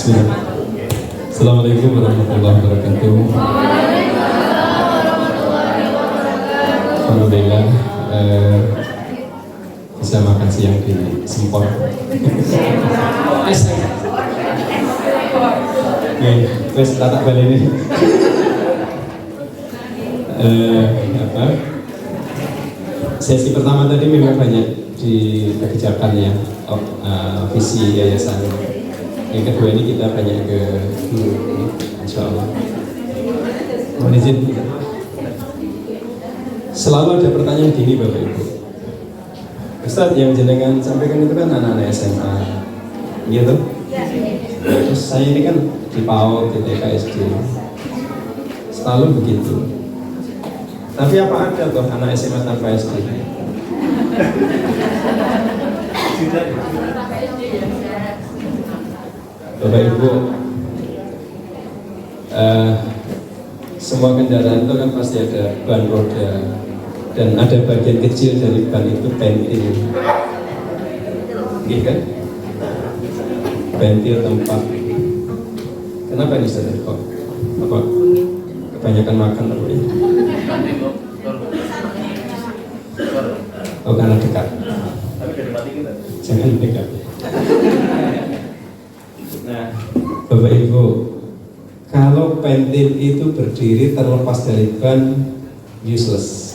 Assalamualaikum warahmatullahi wabarakatuh. Alhamdulillah bisa makan siang di Sempor. Terus tak balik ini. Sesi pertama tadi memang banyak dikerjakan ya, visi yayasan. Yang kedua ini kita banyak ke guru, insya Allah. Mohon izin. Selalu ada pertanyaan gini Bapak Ibu. Ustaz, yang jenengan sampaikan itu kan anak-anak SMA, gitu. Terus saya ini kan di PAUD, di TK, SD, selalu begitu. Tapi apa ada tuh anak SMA tanpa SD? Bapak Ibu, semua kendaraan itu kan pasti ada ban roda dan ada bagian kecil dari ban itu pentil, gitu kan? Pentil tempat. Kenapa ini Ustaz? Kok apa? Kebanyakan makan apa ini? Oh, karena dekat. Jangan dekat. Nah, Bapak Ibu, kalau pentil itu berdiri terlepas dari ban, useless,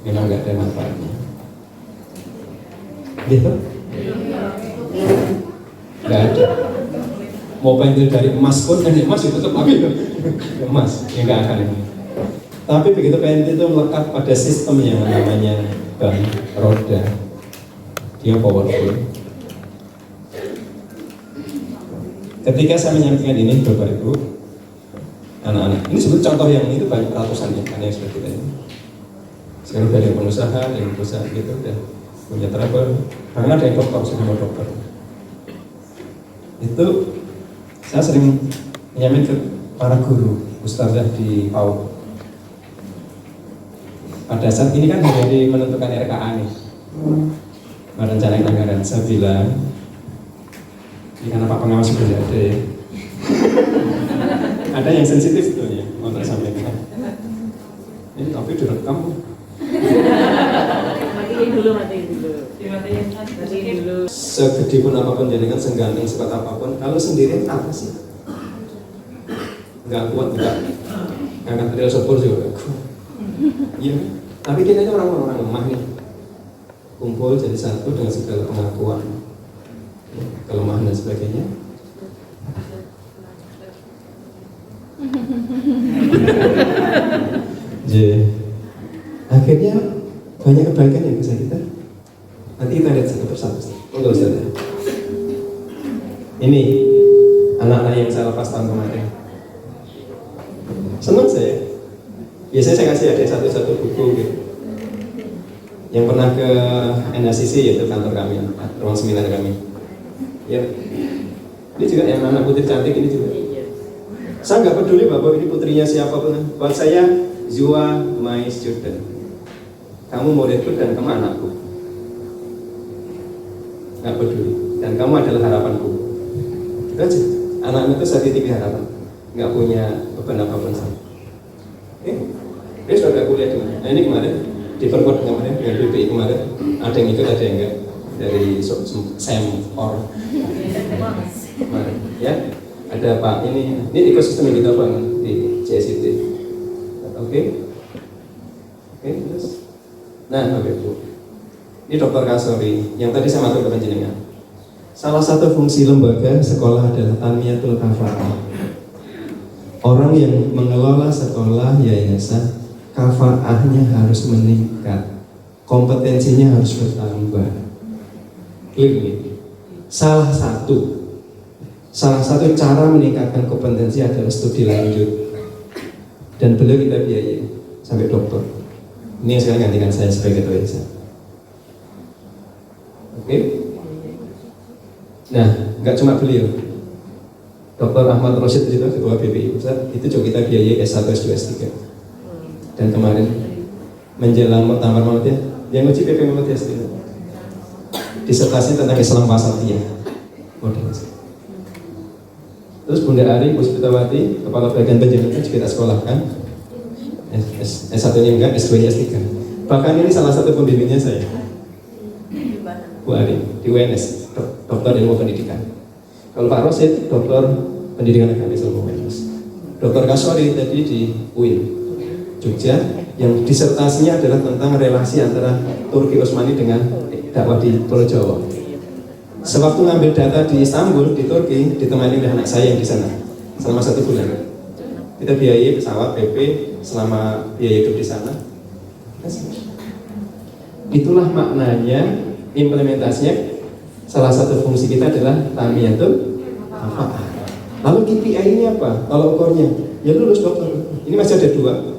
memang nggak ada manfaatnya. Gitu? Nggak ada. Mau pentil dari emas pun, emas itu tetap lagi emas, ya nggak akan ini. Tapi begitu pentil itu melekat pada sistem yang namanya ban roda, dia powerful. Ketika saya menyampaikan ini Bapak Ibu, anak-anak, ini sebut contoh yang itu banyak ratusan ya, ada yang seperti kita ini. Sekarang dari pengusaha, yang perusahaan gitu, dan punya trouble, bahkan ada yang dokter, sudah mau dokter. Itu saya sering menyampaikan ke para guru, ustazah di PAUD. Pada saat ini kan hari menentukan RKA nih, merencanakan anggaran. Saya bilang, ini karena Pak Pengawas sudah ada ya. Ada yang sensitif sebetulnya, mau tak sampaikan. Ini tapi direkam. Matiin dulu. Segede pun apapun jadikan, seganteng sekuat apapun, kalau sendirian apa sih? Enggak kuat, enggak. Angkat real support juga enggak kuat. Iya, tapi kita ini orang-orang lemah nih. Kumpul jadi satu dengan segala pengakuan, kelemahan dan sebagainya. Jadi akhirnya banyak kebaikan yang bisa kita. Nanti kita lihat satu persatu. Enggak usah deh. Ini anak-anak yang saya lepas tahun kemarin. Senang saya. Biasanya saya kasih ada satu-satu buku gitu. Yang pernah ke NHCC, yaitu kantor kami, ruang seminar kami. Ya, ini juga yang anak putri cantik ini juga. Saya nggak peduli Bapak ini putrinya siapapun. Buat saya, you are my student. Kamu muridku dan kamu anakku. Nggak peduli. Dan kamu adalah harapanku. Itu aja. Anak-anak itu saya titipi harapan. Nggak punya beban apapun sama. Dia sudah kuliah di mana? Nah ini kemarin di Perpod kemarin dengan BPI kemarin ada yang ikut, ada yang enggak dari Sempor kemarin ya. Ada Pak ini ekosistem yang kita bangun di CSIT. Oke, terus nah Bapak Ibu, ini Dr. Kasori yang tadi saya matur ke panjenengan. Salah satu fungsi lembaga sekolah adalah tanmiyatul kafa'ah. Orang yang mengelola sekolah yayasan, kafa'ahnya harus meningkat, kompetensinya harus bertambah. Ini salah satu cara meningkatkan kompetensi adalah studi lanjut, dan beliau kita biayai sampai doktor. Ini yang sekarang gantikan saya sebagai ketua yayasan. Oke? Nah, nggak cuma beliau, Dr. Ahmad Rosyid itu ketua BPI Pusat, itu juga kita biayai S1, S2, S3. Dan kemarin menjelang muktamar Muhammadiyah, yang uji PP Muhammadiyah sendiri, disertasi tentang Islam Wasatiyah. Terus Bunda Ari Puspitawati, Kepala Bagian Penjaminan juga kita sekolahkan. S1-nya enggak, S2-nya S3. Bahkan ini salah satu pembimbingnya saya, Bu Ari, di UNS, Dokter Ilmu Pendidikan. Kalau Pak Rosid, Dokter Pendidikan Akademis Ilmu UNS. Dokter Kasori tadi di UIN, Jogja, yang disertasinya adalah tentang relasi antara Turki Utsmani dengan dakwah di Pulau Jawa. Sewaktu ngambil data di Istanbul, di Turki, ditemani oleh anak saya yang di sana selama 1 bulan. Kita biayai pesawat PP selama biaya hidup di sana. Itulah maknanya, implementasinya. Salah satu fungsi kita adalah tamiyatul manfaat. Lalu KPI-nya apa? Kalau ukurnya, ya lulus dokter. Ini masih ada 2.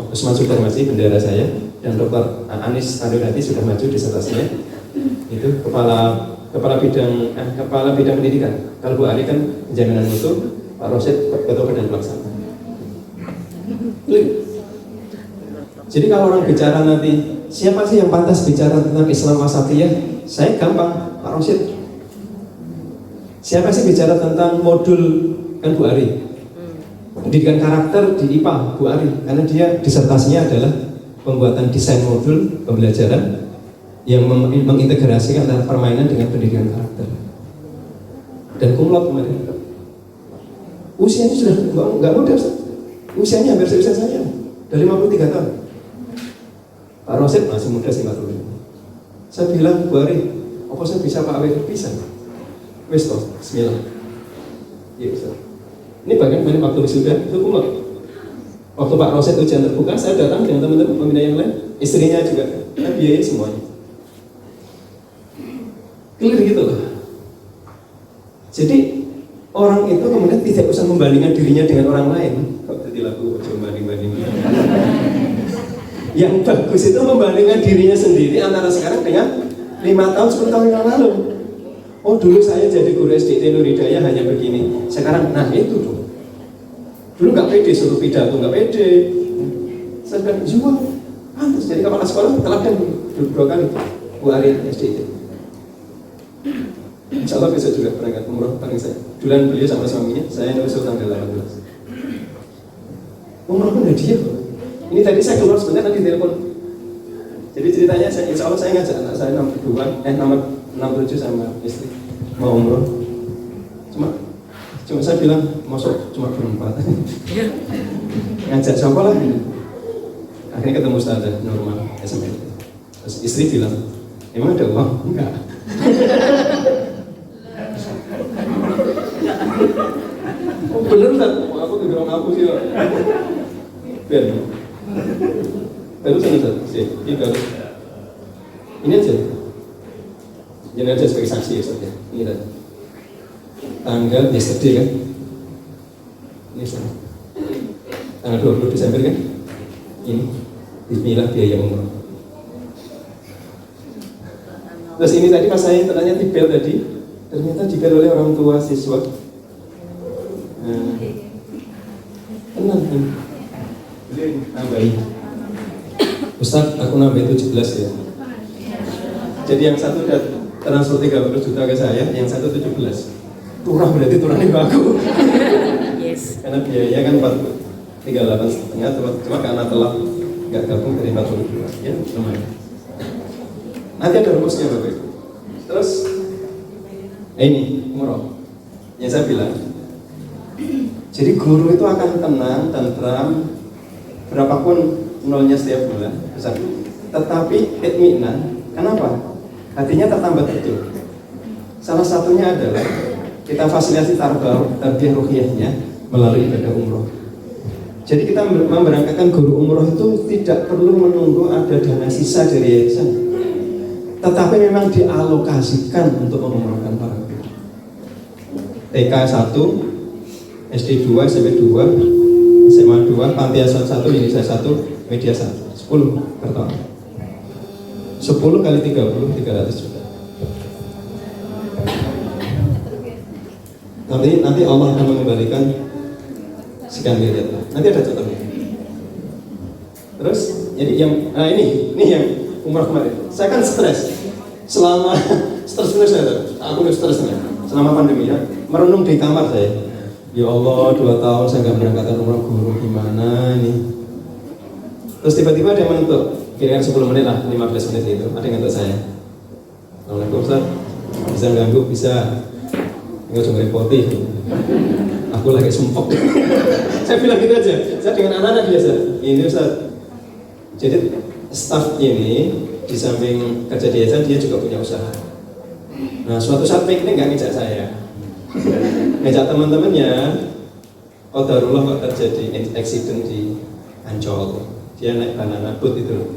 Usman Sudar masih bendera saya, dan Dr. Anis Andonati sudah maju disertasinya. Itu kepala bidang pendidikan. Kalau Bu Ari kan penjaminan mutu, Pak Rosid ketua badan pelaksana. Jadi kalau orang bicara nanti, siapa sih yang pantas bicara tentang Islam wasatiyah? Saya gampang, Pak Rosid. Siapa sih bicara tentang modul, kan Bu Ari. Pendidikan karakter di IPA, Bu Ari, karena dia disertasinya adalah pembuatan desain modul pembelajaran yang mengintegrasikan antara permainan dengan pendidikan karakter. Dan kumlot kemarin. Usianya sudah nggak muda, usianya hampir seusia saya, dari 53 tahun. Pak Rosid masih muda sih, 45. Saya bilang, Bu Ari, apa saya bisa Pak Awet? Bisa. Wes toh, bismillah. Iya, Ustaz. Ini bagian waktu wisuda, itu kumlot. Waktu Pak Rosid ujian terbuka, saya datang dengan teman-teman pembina yang lain, istrinya juga, kita biayai semuanya. Clear gitu loh. Jadi orang itu kemudian tidak usah membandingkan dirinya dengan orang lain. Kok jadi lagu ojo banding-banding. Yang bagus itu membandingkan dirinya sendiri antara sekarang dengan 5 tahun, 10 tahun yang lalu. Oh dulu saya jadi guru SDT Nur Hidayah hanya begini. Sekarang, nah itu dong. Dulu nggak pede suruh pidato, nggak pede. Saya bilang, juga pantas jadi kepala sekolah teladan 2 kali. Bu Ari SDT. Insya Allah besok juga berangkat umroh bareng saya. Duluan beliau sama suaminya, saya nyusul tanggal 18. Umroh pun hadiah. Ini tadi saya keluar sebentar, nanti telepon. Jadi ceritanya, insya Allah saya ngajak anak saya nomor 67 sama istri mau umroh. Cuma saya bilang, masuk cuma berempat. Ngajak siapa lah? Akhirnya ketemu Ustazah normal SMS. Terus istri bilang, emang ada uang? Enggak. Oh bener kan? Aku juga ngaku sih. Biar. Terus sih, ini aja. Jadi aja sebagai saksi ya saja. Ini tadi. Tanggal yesterday kan? Ini sama. Tanggal 20 Desember kan? Ini. Bismillah biaya umroh. Terus ini tadi pas saya tanya dibel tadi, ternyata dibel oleh orang tua siswa. Tenang ini. Nambahin. Ustaz, aku nambah 17 ya. Jadi yang satu udah transfer 30 juta ke saya, yang satu 17. Turah berarti turahnya bagus. Yes. Karena biayanya kan 38,5, cuma karena telah nggak gabung dari 42. Ya, lumayan. Nanti ada rumusnya Bapak Ibu. Terus ini umroh yang saya bilang. Jadi guru itu akan tenang, tentram, berapapun nolnya setiap bulan, besar. Tetapi itminan, kenapa? Hatinya tertambat betul. Salah satunya adalah kita fasilitasi tarbiyah ruhiyahnya melalui ibadah umroh. Jadi kita memberangkatkan guru umroh itu tidak perlu menunggu ada dana sisa dari yayasan, tetapi memang dialokasikan untuk mengumrohkan para guru. TK 1, SD 2, SMP 2, SMA 2, Panti Asuhan 1, Indonesia 1, Media 1, 10 per tahun. 10 kali 30, 300 juta. Nanti Allah akan mengembalikan sekian miliar. Nanti ada contohnya. Terus, jadi ini yang umrah kemarin. Saya kan stres. Selama stres saya, aku stres nih. selama pandemi ya, merenung di kamar saya. Ya Allah, 2 tahun saya nggak berangkatkan umroh, guru gimana ini? Terus tiba-tiba ada yang menentuk, kira-kira 10 menit lah, 15 menit itu, ada yang ngetuk saya. Assalamualaikum Ustaz, bisa ganggu? Bisa. Nggak usah ngerepoti. Aku lagi sumpok. Saya bilang gitu aja. Saya dengan anak-anak biasa. Ini Ustaz. Jadi staff ini di samping kerja di yayasan dia juga punya usaha. Nah suatu saat piknik nggak ngejak saya, ngejak teman-temannya. Qadarullah kok terjadi accident di Ancol. Dia naik banana boat itu,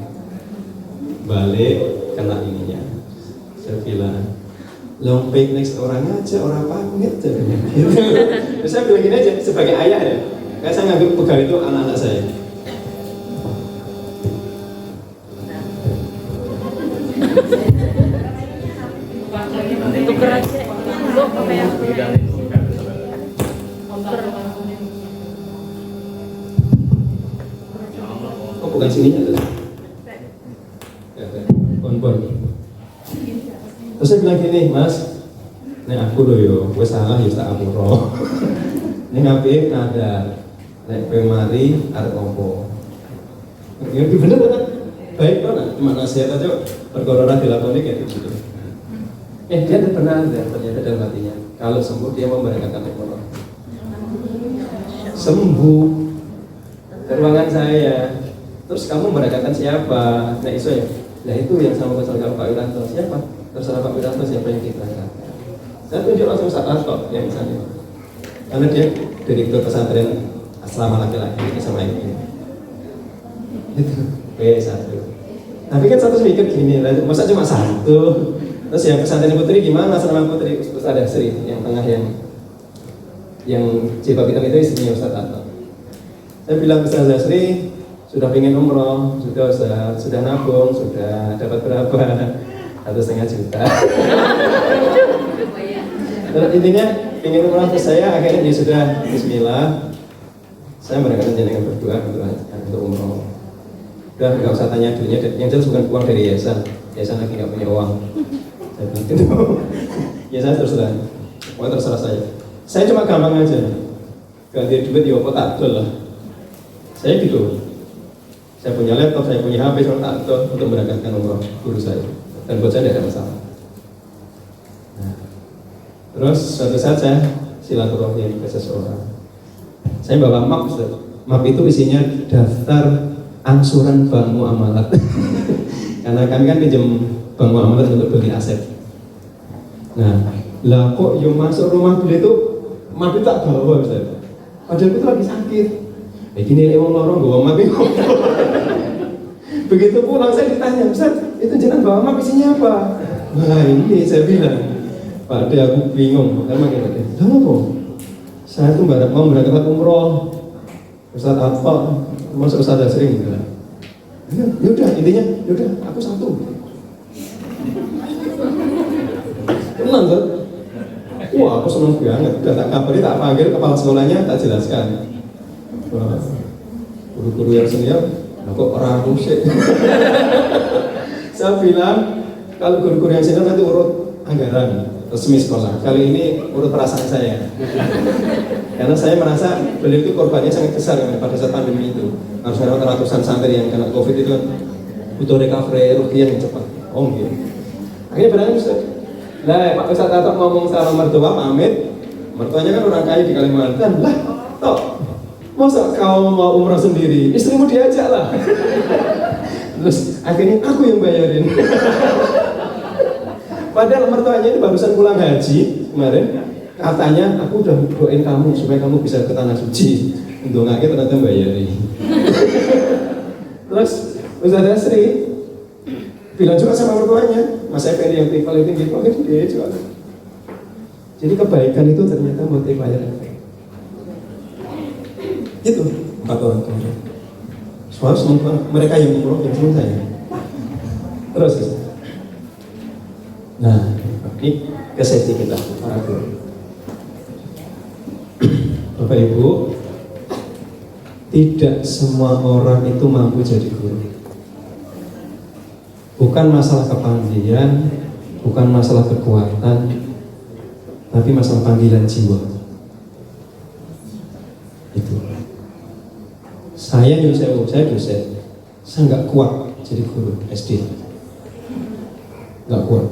balik kena ininya. Saya bilang, long piknik seorang aja, orang pamit gitu. Terus saya bilang gini aja, sebagai ayah ya, kayak saya nganggap pegawai itu anak-anak saya. Tuker aja, lo apa ya? Oh bukan sini ada. Bon. Terus saya bilang gini, Mas, ini aku loh yo, gue salah ya tak amuro. Ini ngapain ada, nek pemari arep opo. Ya bener kan? Baik banget, cuma nasihat aja perkara dilakoni kayak gitu. Dia benar ternyata dalam hatinya. Kalau sembuh dia mau berangkatkan umroh. Sembuh ke ruangan saya. Terus kamu berangkatkan siapa? Nah iso ya. Nah itu yang sama sama Pak Wiranto. Siapa? Terserah Pak Wiranto siapa yang diberangkatkan. Saya tunjuk langsung Satarto yang misalnya. Karena dia direktur pesantren asrama laki-laki sama ini. Itu satu. Tapi kan satu mikir gini, masa cuma satu. Terus yang pesantren putri gimana? Asrama putri Ustaz Sri yang tengah yang jilbab hitam itu istrinya Ustaz Tarto. Saya bilang Ustaz Sri sudah pengen umroh, sudah nabung, sudah dapat berapa? 1,5 juta. Terus intinya pengen umroh, terus saya akhirnya dia sudah Bismillah. Saya berangkat dengan berdua untuk umroh. Udah nggak usah tanya dulunya, yang jelas bukan uang dari yayasan lagi nggak punya uang. Saya bilang gitu. Yayasan terserah, uang terserah saya. Saya cuma gampang aja, ganti duit ya apa tak lah. Saya gitu. Saya punya laptop, saya punya HP, saya tak untuk berangkatkan umroh guru saya. Dan buat saya tidak ada masalah. Nah, terus suatu saat saya silaturahmi ke seseorang. Saya bawa map, Ustaz. Map itu isinya daftar angsuran bank muamalat. Karena kami kan pinjam bank muamalat untuk beli aset. Nah, lah kok yang masuk rumah beli itu map itu tak bawa, Ustaz. Padahal itu lagi sakit. Gini lewat lorong bawa map itu. Begitu pulang saya ditanya, Ustaz, itu jangan bawa map isinya apa? Nah ini saya bilang, Pak De aku bingung. Karena gini, kenapa? Saya tuh mau berangkat umroh. Ustaz apa? Masuk Ustaz Sri enggak? Yaudah, intinya, yaudah, aku satu. Tenang kan? Wah, aku senang banget. Udah tak kabari, tak panggil kepala sekolahnya, tak jelaskan. Guru-guru yang senior, kok orang musik. Saya bilang, kalau guru-guru yang senior nanti urut anggaran resmi sekolah. Kali ini urut perasaan saya. Karena saya merasa beliau itu korbannya sangat besar pada saat pandemi itu. Harus ada ratusan santri yang kena COVID itu kan butuh recovery rugi yang cepat. Oh gitu. Akhirnya berani Ustaz. Lah Pak Ustaz Tato ngomong sama mertua pamit. Mertuanya kan orang kaya di Kalimantan. Lah, toh masa kau mau umrah sendiri? Istrimu diajak lah. Terus akhirnya aku yang bayarin. Padahal mertuanya itu barusan pulang haji kemarin. Katanya aku udah doain kamu supaya kamu bisa ke tanah suci. Untuk ngake ternyata bayarin. Terus Ustaz Sri bilang juga sama mertuanya, Mas Effendi yang paling tinggi, dia juga. Jadi kebaikan itu ternyata multiplier effect. Itu 4 orang tua. Soalnya mereka yang umroh yang sama saya. Terus. Nah, ini kesehatan kita para guru. Bapak Ibu, tidak semua orang itu mampu jadi guru. Bukan masalah kepandaian, bukan masalah kekuatan, tapi masalah panggilan jiwa. Itu. Saya dosen, saya nggak kuat jadi guru SD, nggak kuat.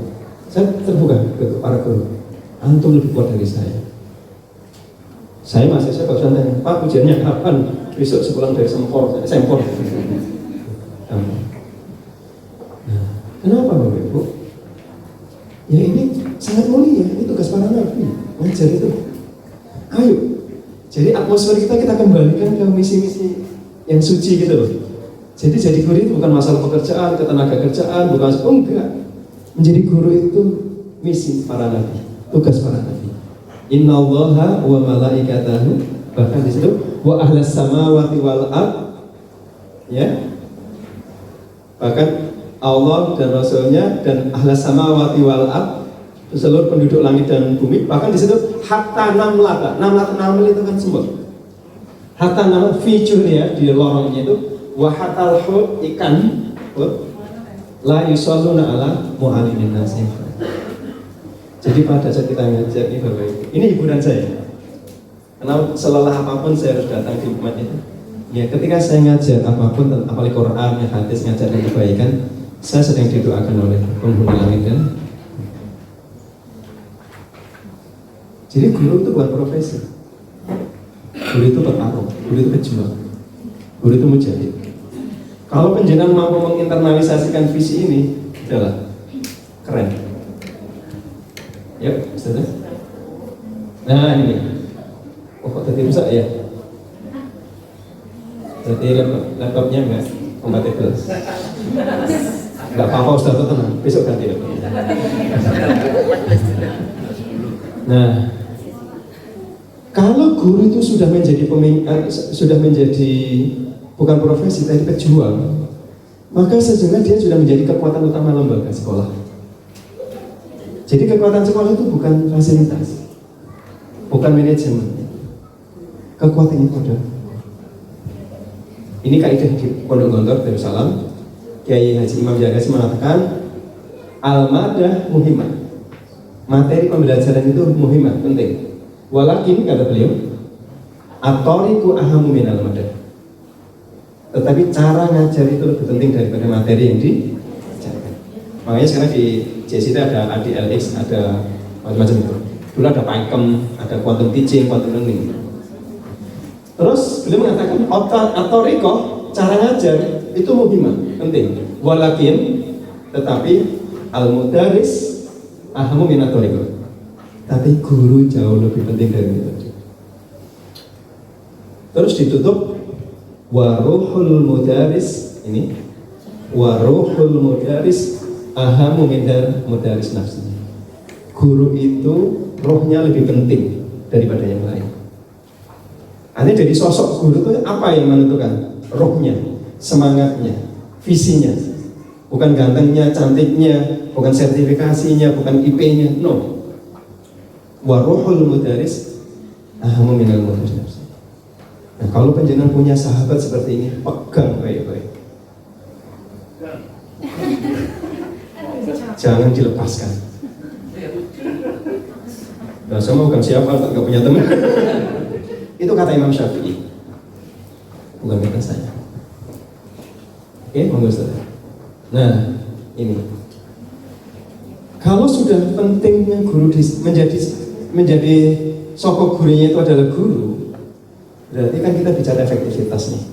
Saya terbuka ke para guru, antum lebih kuat dari saya. Saya kalau tanya, Pak ujiannya kapan? Besok sepulang dari sempor. Nah, kenapa Bapak Ibu? Ya ini sangat mulia, ini tugas para nabi, ngajar itu. Ayo, jadi atmosfer kita kembalikan ke misi-misi yang suci gitu loh. Jadi guru itu bukan masalah pekerjaan, ketenaga kerjaan, bukan, enggak. Menjadi guru itu misi para nabi, tugas para nabi. Innallaha wa malaikatahu, bahkan di situ wa ahlas samawati wal ard, ya. Bahkan Allah dan Rasulnya dan ahlas samawati wal ard, seluruh penduduk langit dan bumi, bahkan di situ hatta namlata itu kan semut. Hatta naml fitur ya di lorongnya itu wa hatal hut ikan la yusalluna ala mu'allimin nasi. Jadi pada saat kita ngajar ini Bapak Ibu, ini hiburan saya. Karena selelah apapun saya harus datang di umat itu. Ya, ketika saya ngajar apapun, apalagi Quran, hadis, ngajar dan kebaikan, saya sedang didoakan oleh penghuni langit dan. Jadi guru itu bukan profesi. Guru itu bertarung, guru itu pejuang, guru itu mujahid. Kalau penjenengan mampu menginternalisasikan visi ini, adalah keren. Yuk, sudah. Nah ini, kok tadi rusak ya? Berarti laptopnya nggak kompatibel. Nggak apa-apa Ustaz, tenang. Besok ganti laptop. Nah, kalau guru itu sudah menjadi bukan profesi tapi pejuang, maka sesungguhnya dia sudah menjadi kekuatan utama lembaga sekolah. Jadi kekuatan sekolah itu bukan fasilitas, bukan manajemen. Kekuatan itu ada. Ini kaidah di Pondok Gontor Darussalam. Kiai Haji Imam Jagasi mengatakan al-madah muhimmah. Materi pembelajaran itu muhimmah, penting. Walakin kata beliau, at-thariqu ahammu minal madah. Tetapi cara ngajar itu lebih penting daripada materi yang diajarkan. Makanya sekarang di JSI itu ada ADLX, ada macam-macam itu. Dulu ada PyChem, ada quantum teaching, quantum learning. Terus beliau mengatakan at-thariqah, cara ngajar itu muhimmah, penting. Walakin, tetapi al-mudaris ahammu minat thariqah. Tapi guru jauh lebih penting dari itu. Terus ditutup waruhul mudaris, ini waruhul mudaris ahamu minal mudaris nafsi. Guru itu rohnya lebih penting daripada yang lain. Artinya dari sosok guru itu apa yang menentukan? Rohnya, semangatnya, visinya. Bukan gantengnya, cantiknya, bukan sertifikasinya, bukan IP-nya, no. Waruhul mudaris ahamu minal mudaris nafsi. Nah, kalau penjenengan punya sahabat seperti ini, pegang baik-baik. Jangan dilepaskan. Nah, saya bukan siapa, tak punya teman. Itu kata Imam Syafi'i, bukan kata saya. Oke, monggo Ustaz. Nah, ini. Kalau sudah pentingnya guru menjadi sosok gurunya itu adalah guru, berarti kan kita bicara efektivitas nih.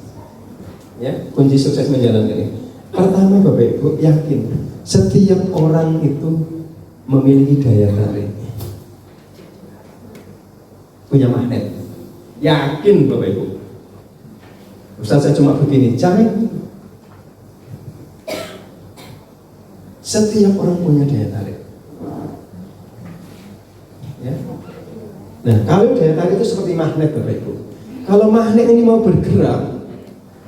Ya, kunci sukses menjalankan ini. Pertama Bapak Ibu, yakin setiap orang itu memiliki daya tarik, punya magnet. Yakin Bapak Ibu. Ustaz saya cuma begini, jangan. Setiap orang punya daya tarik. Ya. Nah, kalau daya tarik itu seperti magnet Bapak Ibu. Kalau magnet ini mau bergerak,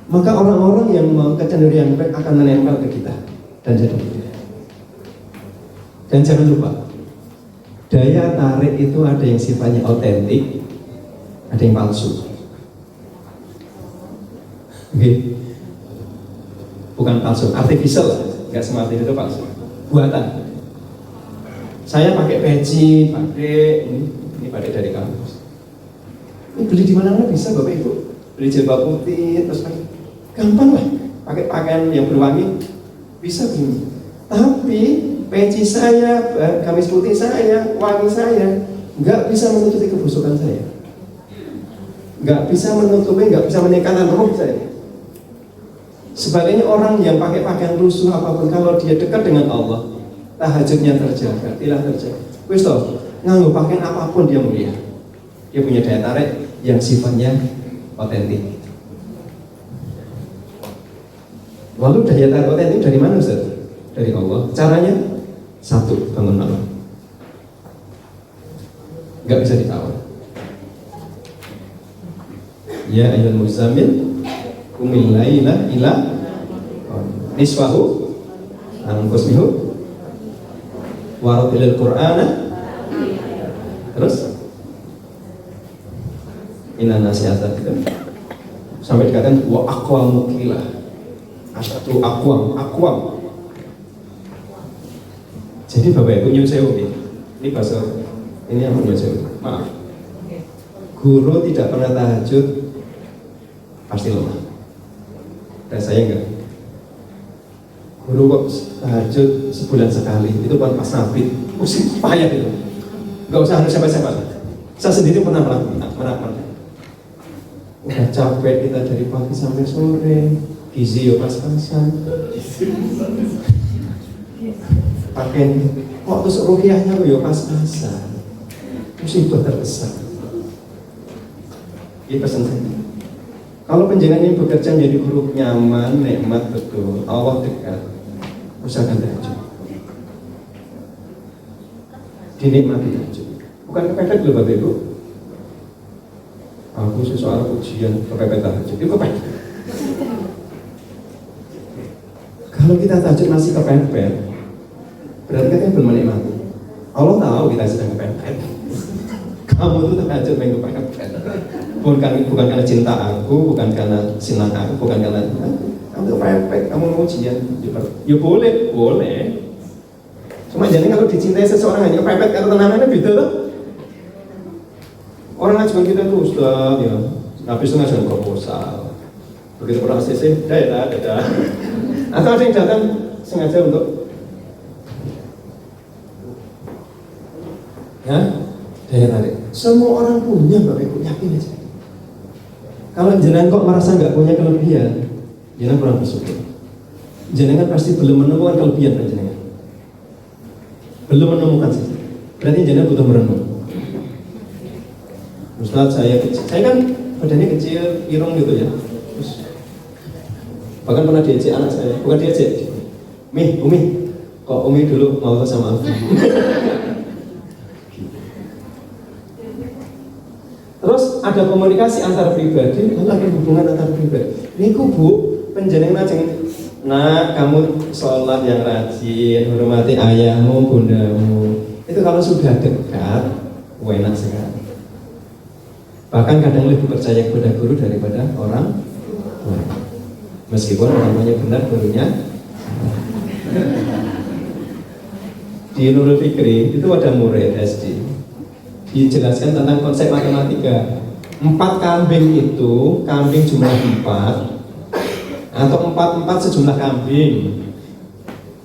maka orang-orang yang mau kecenderungan baik akan menempel ke kita dan jadi kita. Dan jangan lupa, daya tarik itu ada yang sifatnya autentik, ada yang palsu. Oke. Bukan palsu, artificial lah. Enggak semua itu palsu. Buatan. Saya pakai peci, pakai ini pakai dari kampus. Ini beli di mana-mana bisa Bapak Ibu. Beli jilbab putih, terus pakai. Gampang lah. Pakai pakaian yang berwangi bisa begini. Tapi peci saya, gamis putih saya, wangi saya nggak bisa menutupi kebusukan saya. Nggak bisa menutupi, nggak bisa menikahkan roh saya. Sebaliknya orang yang pakai pakaian lusuh apapun, kalau dia dekat dengan Allah, tahajudnya terjaga, tilah terjaga. Wis toh, nganggo pakaian apapun dia mulia. Dia punya daya tarik yang sifatnya otentik. Lalu daya tarik otentik dari mana Ustaz? Dari Allah. Caranya satu, bangun malam. Nggak bisa ditawar. Ya ayyuhal muzammil qumil laila ila nisfahu anqus minhu waratilil qur'ana. Terus inna nasihat itu sampai dikatakan wa aqwamu qilah. Asyatu akwam. Jadi Bapak Ibu nyusewu ini bahasa ini yang nyusewu. Maaf. Guru tidak pernah tahajud pasti lemah. Dan saya enggak. Guru kok tahajud sebulan sekali itu pas Nabi, pusing payah itu. Enggak usah harus siapa-siapa. Saya sendiri pernah melakukan. Udah capek kita dari pagi sampai sore. Gizi yo pas-pasan. Pakai kok terus ruhiyahnya yo pas-pasan. Musibah terbesar. Ini pesan saya. Kalau penjenengan ini bekerja menjadi guru nyaman, nikmat betul, Allah dekat, usahakan tahajud. Dinikmati tahajud. Bukan kepepet loh Bapak Ibu. Aku sesuatu ujian kepepet tahajud. Itu kepepet. Kalau kita tahajud masih kepepet, berarti kita belum menikmati. Allah tahu kita sedang kepepet. Kamu tuh tahajud main kepepet. Bukan karena cinta aku, bukan karena senang aku, bukan karena kamu tuh kepepet, kamu mau ujian. Ya boleh. Cuma jadi kalau dicintai seseorang hanya kepepet, karena tenangannya beda loh. Orang ngajukan kita tuh Ustaz, ya, habis itu ngajukan proposal. Begitu pernah ACC, dadah. Atau ada yang datang sengaja untuk daya tarik. Semua orang punya Bapak Ibu, yakin aja. Kalau jenengan kok merasa nggak punya kelebihan, jenengan kurang bersyukur. Jenengan pasti belum menemukan kelebihan jenengan. Belum menemukan sih. Berarti jenengan butuh merenung. Ustaz, saya kan badannya kecil, irung gitu ya. Terus bahkan pernah diajak anak saya, bukan diajak, Umi, kok Umi dulu mau sama aku. Terus ada komunikasi antar pribadi, lalu ada hubungan antar pribadi. Ini Bu, penjenengan ajeng, nak kamu sholat yang rajin, hormati ayahmu, bundamu. Itu kalau sudah dekat, enak sekali. Bahkan kadang lebih percaya kepada guru daripada orang tua. Meskipun namanya benar gurunya. Di Nurul Fikri itu ada murid SD, dijelaskan tentang konsep matematika. 4 kambing itu, kambing jumlah 4 atau 4 sejumlah kambing.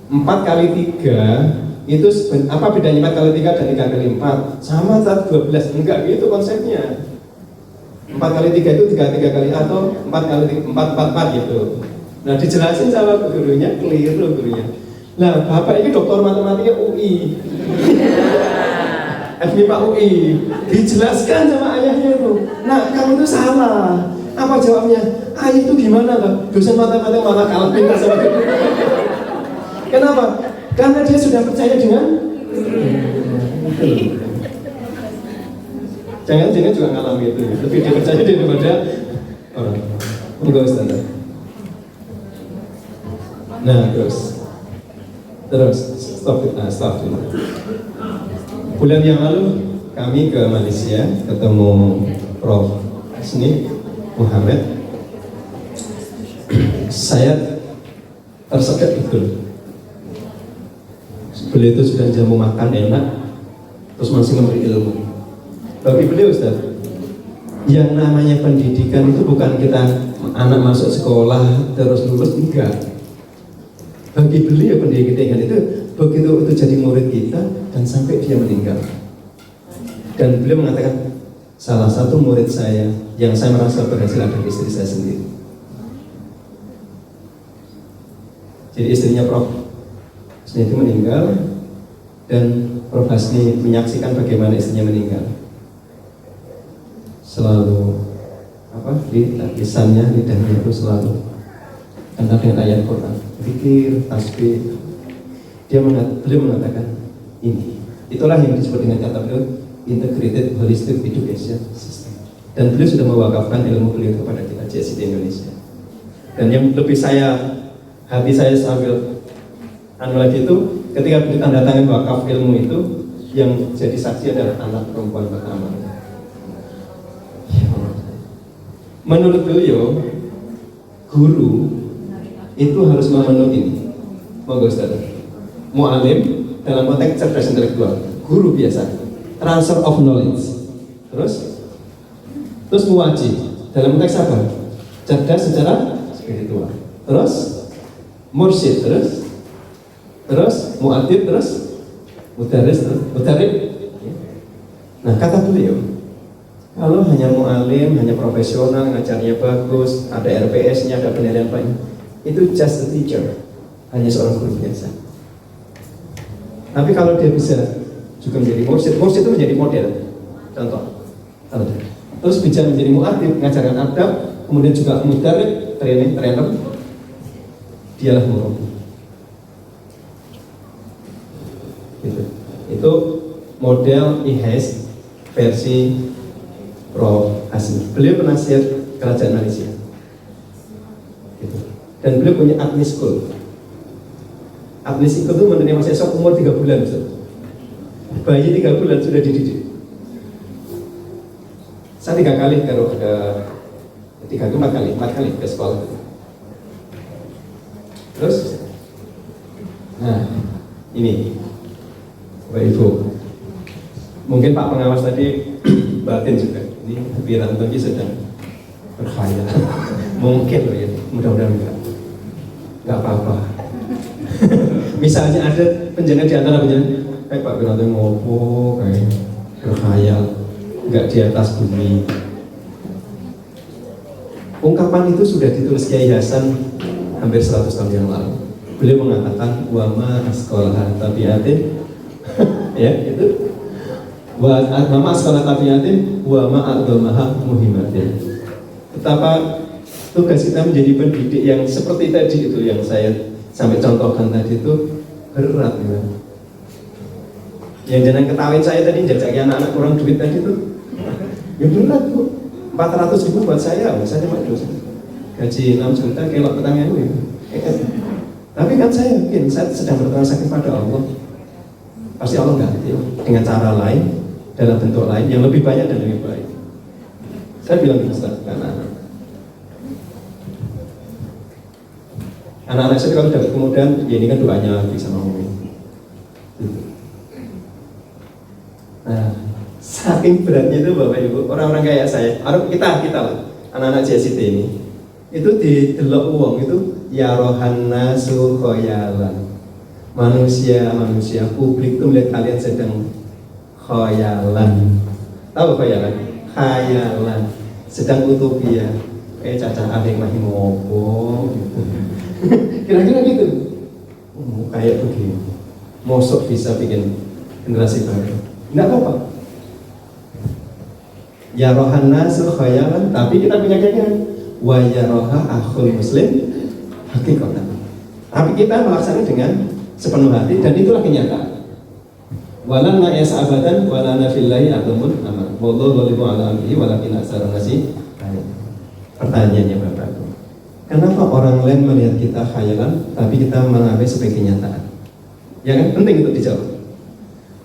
4 kali 3 itu apa bedanya 4 kali 3 dan 3 kali 4? Sama tak 12, enggak gitu konsepnya. 4 kali 3 itu 3 kali atau 4 kali 4 gitu. Nah dijelasin sama gurunya, keliru gurunya. Nah bapak ini doktor matematika UI, FMIPA UI, dijelaskan sama ayahnya itu. Nah kamu itu salah. Apa jawabnya? Ayah itu gimana kan? Dosen matematika malah kalah pintar sama guru. Kenapa? Karena dia sudah percaya dengan. Jangan-jangan juga ngalami itu, lebih dipercaya daripada orang. Enggak standar. Nah terus stop dulu. Bulan yang lalu kami ke Malaysia ketemu Prof. Sini Muhammad. Saya tersekat betul. beliau itu sudah jamu makan enak, terus masih memberi ilmu. Bagi beliau Ustaz, yang namanya pendidikan itu bukan kita anak masuk sekolah terus lulus, enggak. Bagi beliau pendidikan itu begitu itu jadi murid kita dan sampai dia meninggal. Dan beliau mengatakan, salah satu murid saya yang saya merasa berhasil adalah istri saya sendiri. Jadi istrinya Prof Hasni itu meninggal dan Prof Hasni menyaksikan bagaimana istrinya meninggal. Selalu di lisannya, lidahnya itu selalu entah dengan ayat Quran, zikir, tasbih. Beliau mengatakan ini. Itulah yang disebut dengan kata beliau Integrated Holistic Education System. Dan beliau sudah mewakafkan ilmu beliau kepada kita JSIT Indonesia. Dan yang lebih hati saya sambil lagi itu ketika beliau tanda tangan wakaf ilmu itu, yang jadi saksi adalah anak perempuan pertama. Menurut beliau, guru itu harus memenuhi ini. Monggo Ustaz. Mu'alim dalam konteks cerdas intelektual, guru biasa, transfer of knowledge. Terus muwajih dalam konteks apa? Cerdas secara spiritual. Terus mursyid, terus mu'adib, terus mudarib. Nah, kata beliau, kalau hanya mu'alim, hanya profesional, ngajarnya bagus, ada RPS-nya, ada penilaian banyak, itu just a teacher, hanya seorang guru biasa. Tapi kalau dia bisa juga menjadi mursyid itu menjadi model, contoh. Terus bisa menjadi mu'adib, ngajarkan adab, kemudian juga mudarib, trainer, dialah murabbi. Gitu. Itu model IHS versi Prof Hasni. Beliau penasihat kerajaan Malaysia. Gitu. Dan beliau punya Agni School. Agni School itu menerima siswa umur 3 bulan. Bayi 3 bulan sudah dididik. Saya 3 kali kalau ada 4 kali ke sekolah. Terus, nah ini Bapak Ibu, mungkin Pak Pengawas tadi batin juga. Ini Wiranto ini sedang berkhayal. Mungkin loh ya, mudah-mudahan enggak apa-apa. Misalnya ada penjaga di antara penjaga, Pak Wiranto ngopo kayak berkhayal, enggak di atas bumi. Ungkapan itu sudah ditulis Kiai Hasan hampir 100 tahun yang lalu. Beliau mengatakan wama asqalaha tabiatin ya itu wama asqalaha tabiatin wama a'dhamaha muhimmatin. Betapa tugas kita menjadi pendidik yang seperti tadi itu yang saya sampai contohkan tadi itu berat ya. Yang jangan ketawain saya tadi jajakin anak-anak kurang duit tadi itu ya berat Bu. 400.000 buat saya cuma dosa. Gaji 6 juta kelok pertanyaan itu. Tapi kan saya yakin saya sedang bertransaksi pada Allah. Pasti Allah ganti dengan cara lain, dalam bentuk lain yang lebih banyak dan lebih baik. Saya bilang gitu Ustaz, anak-anak saya kalau dapat kemudahan, ya ini kan doanya bisa ngomongin. Nah, saking beratnya itu Bapak Ibu, orang-orang kayak saya, kita lah, anak-anak JSIT ini, itu didelok uang itu ya rohana khoyalan. Manusia publik itu melihat kalian sedang khoyalan. Tahu khoyalan? Khayalan. Sedang utopia. Caca aling mahi ngopo gitu. Kira-kira gitu. Kayak begini. Mosok bisa bikin generasi baru. Enggak apa-apa. Ya rohana khoyalan, tapi kita punya keyakinan wa yaroha akhul muslim hakikatan. Tapi kita melaksanakan dengan sepenuh hati dan itulah kenyataan. Walan na'yas abadan walana fillahi adamun aman. Wallahu ghalibu ala amrihi walakin aksarun nasi. Pertanyaannya Bapak, kenapa orang lain melihat kita khayalan tapi kita menganggap sebagai kenyataan? Ya kan penting untuk dijawab.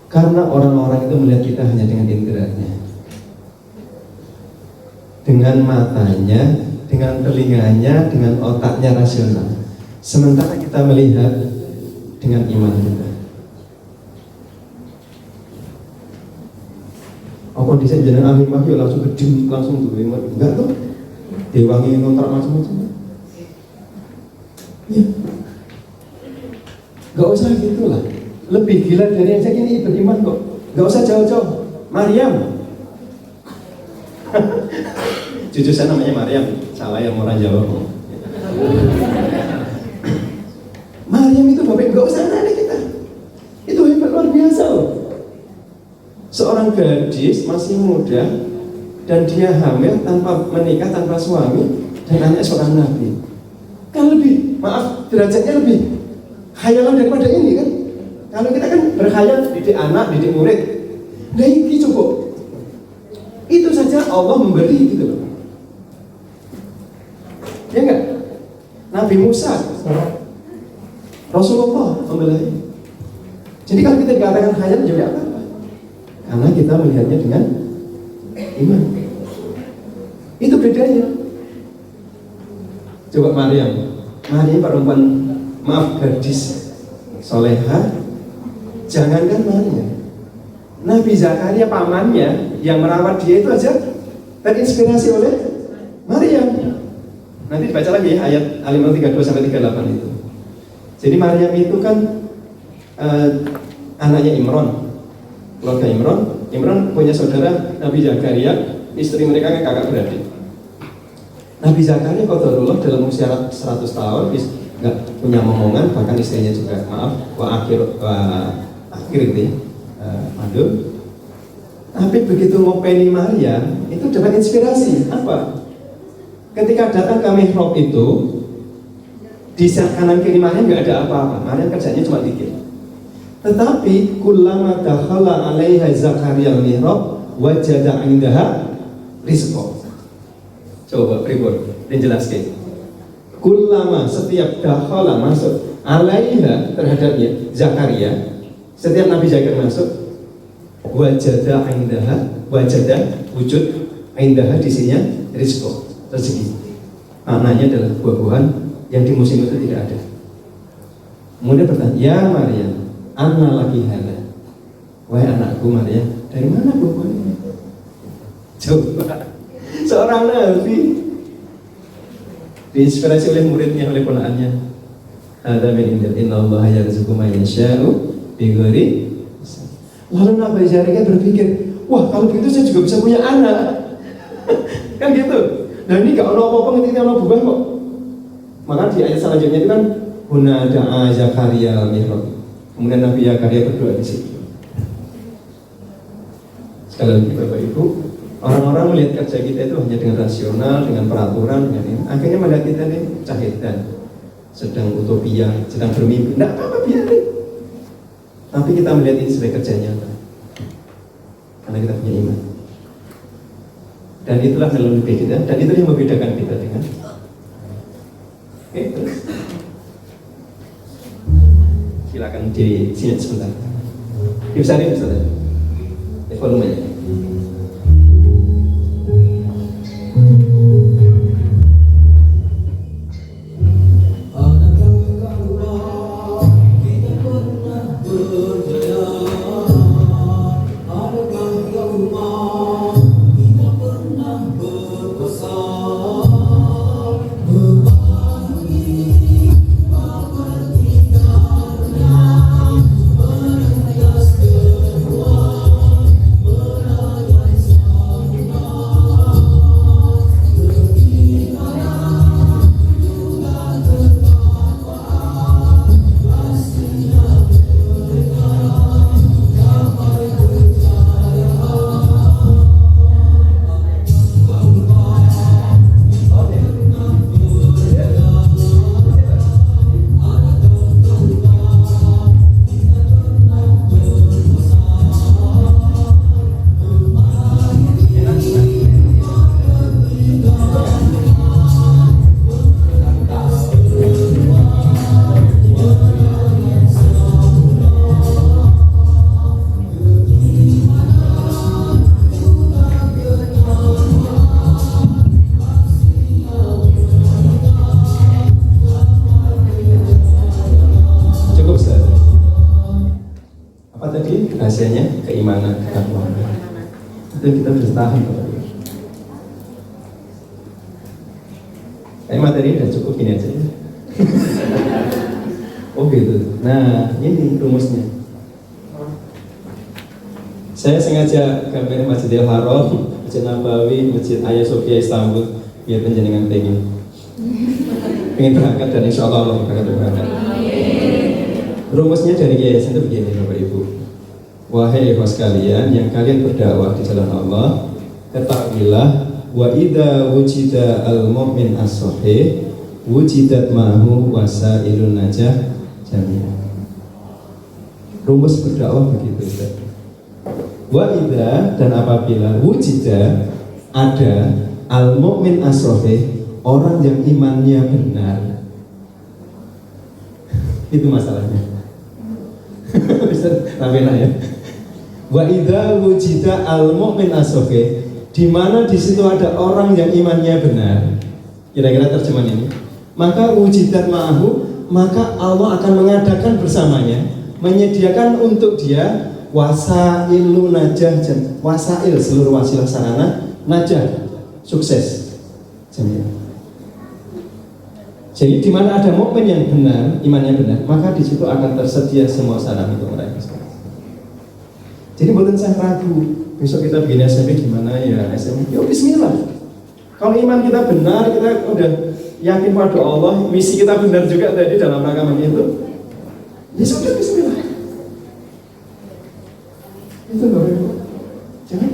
Karena orang-orang itu melihat kita hanya dengan inderanya, dengan matanya, dengan telinganya, dengan otaknya rasional. Sementara kita melihat dengan iman kita. Apa desain jeneng amin mah ya langsung gede langsung tuh enggak tuh. Dewangi ngontrak macam-macam. Ya. Gak usah gitulah. Lebih gila dari yang saya ini beriman kok. Gak usah jauh-jauh. Maryam. Jujur saya namanya Maryam. Salah yang orang Jawa. Maryam itu Bapak gak usah nanya kita. Itu hebat luar biasa loh. Seorang gadis masih muda dan dia hamil tanpa menikah, tanpa suami, dan anak seorang nabi. Kan lebih, maaf, derajatnya lebih khayalan daripada ini kan. Kalau kita kan berkhayal didik anak, didik murid. Nah ini cukup. Itu saja Allah memberi gitu loh. Ya enggak? Nabi Musa, Rasulullah membelai. Jadi kalau kita dikatakan khayal jadi apa? Karena kita melihatnya dengan iman. Itu bedanya. Coba Maryam perempuan, maaf, gadis soleha. Jangankan Maryam, Nabi Zakaria pamannya yang merawat dia itu aja terinspirasi oleh Maryam. Nanti baca lagi ya, ayat Al-Imran 32-38 itu. Jadi Maryam itu kan anaknya Imran, keluarga Imran. Imran punya saudara Nabi Zakaria, istri mereka kan kakak beradik. Nabi Zakaria qadarullah dalam usia 100 tahun nggak punya momongan, bahkan istrinya juga akhir itu ya, mandul. Tapi begitu ngopeni Maryam itu dapat inspirasi apa? Ketika datang ke mihrab itu di kanan kiri Maryam nggak ada apa-apa. Maryam kerjanya cuma dikit. Tetapi kullama dakhala 'alaiha Zakaria al-mihrab wajada 'indaha rizqa. Coba pribun dijelaskan. Kullama setiap dakhala masuk 'alaiha terhadapnya Zakaria, setiap Nabi Zakaria masuk wajada 'indaha, wajada wujud 'indaha di sininya rizqa, rezeki. Maknanya adalah buah-buahan yang di musim itu tidak ada. Kemudian bertanya, ya Maryam, anna laki hada. Wahai anakku Maryam, dari mana buah-buahannya? Coba, seorang nabi diinspirasi oleh muridnya, oleh ponakannya. Ada min indil, innallaha yarzuqu man yasha'u bighairi. Lalu Nabi Zakaria berpikir, wah kalau begitu saya juga bisa punya anak. Kan gitu. Nah ini gak ada apa-apa ketika ada buah kok. Maka di ayat selanjutnya itu kan huna da'a Zakaria al-mihrab. Kemudian Nabi Zakaria berdoa di situ. Sekali lagi Bapak Ibu, orang-orang melihat kerja kita itu hanya dengan rasional, dengan peraturan, dengan ini. Akhirnya melihat kita ini cahidan, sedang utopia, sedang bermimpi. Tidak apa-apa, biarin. Tapi kita melihat ini sebagai kerja nyata, karena kita punya iman. Dan itulah yang lebih kita, dan itu yang membedakan kita dengan. Oke, terus. Silakan di sini sebentar. Dibesarin Ustaz. Volumenya. Rahasianya keimanan, ketakwaan. Dan kita harus tahan Bapak Ibu. Kayak materi udah cukup gini aja ya. Oh gitu. Nah ini rumusnya. Saya sengaja gambar Masjidil Haram, Masjid Nabawi, Masjid Hagia Sophia Istanbul, biar penjenengan pengen berangkat dan insya Allah akan berangkat. Rumusnya dari yayasan itu begini Bapak Ibu. Wahai ikhwas sekalian yang kalian berdakwah di jalan Allah, ketahuilah wa idza wujida al-mu'min as-sahih wujidat ma'hu wasailun najah jami'an. Rumus berdakwah begitu Ustaz. Wa idza, dan apabila wujida, ada al-mu'min as-sahih, orang yang imannya benar. Itu masalahnya. Bisa ramena ya. Wa idza wujida al-mu'min as-sahih, di mana di situ ada orang yang imannya benar. Kira-kira terjemahan ini. Maka wujidat ma'ahu, maka Allah akan mengadakan bersamanya, menyediakan untuk dia wasailun najah, wasail seluruh wasilah sarana najah, sukses. Jadi di mana ada mukmin yang benar, imannya benar, maka di situ akan tersedia semua sarana untuk mereka. Jadi bukan saya ragu, besok kita bikin SMP gimana ya SMP? Yo bismillah. Kalau iman kita benar, kita udah yakin pada Allah, misi kita benar juga tadi dalam rangka itu. Ya sudah bismillah. Itu loh, jangan.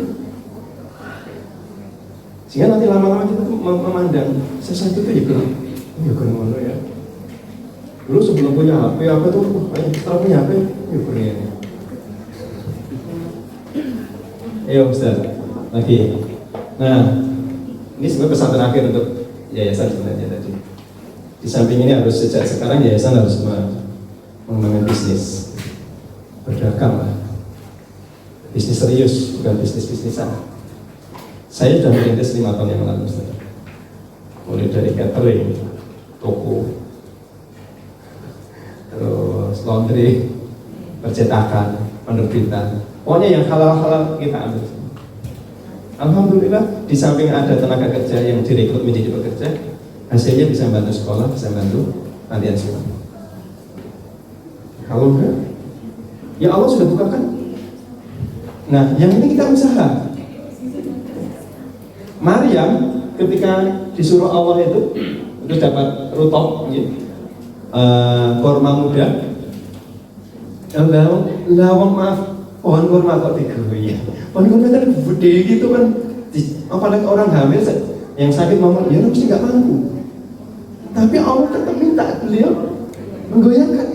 Sehingga nanti lama-lama kita memandang sesuatu itu ya kan ya. Dulu sebelum punya HP, apa tuh? Setelah punya HP, ya keren. Ayo Ustaz, lagi. Nah, ini sebenarnya pesan terakhir untuk yayasan sebenarnya tadi. Di samping ini harus sejak sekarang yayasan harus mengembangkan bisnis, berdagang lah. Bisnis serius, bukan bisnis-bisnisan. Saya sudah merintis 5 tahun yang lalu, Ustaz. Mulai dari catering, toko, terus laundry, percetakan, penerbitan. Pokoknya yang halal-halal kita ambil. Alhamdulillah, di samping ada tenaga kerja yang direkrut menjadi pekerja, hasilnya bisa bantu sekolah, bisa bantu panti asuhan. Kalau enggak, ya Allah sudah bukakan. Nah, yang ini kita usaha. Maryam ketika disuruh Allah itu dapat rutop, korma muda. Lawang maaf, pohon korma kok digoyah. Pohon korma kan gede gitu kan. Apalagi orang hamil yang sakit ngomong, ya mesti nggak mampu. Tapi Allah tetap minta beliau menggoyahkan.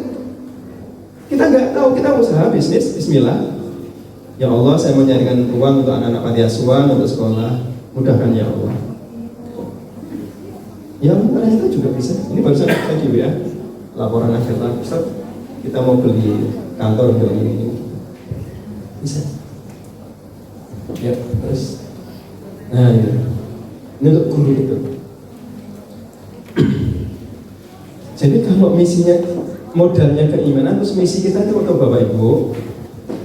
Kita nggak tahu, kita usaha bisnis, bismillah. Ya Allah, saya mau mencarikan uang untuk anak-anak panti asuhan, untuk sekolah. Mudahkan ya Allah. Ya ternyata juga bisa. Ini barusan saya di WA laporan akhir lah, Ustaz, kita mau beli kantor untuk ini. Bisa. Ya, terus. Nah, ya. Ini untuk guru itu. Jadi kalau misinya modalnya keimanan, terus misi kita itu untuk Bapak Ibu.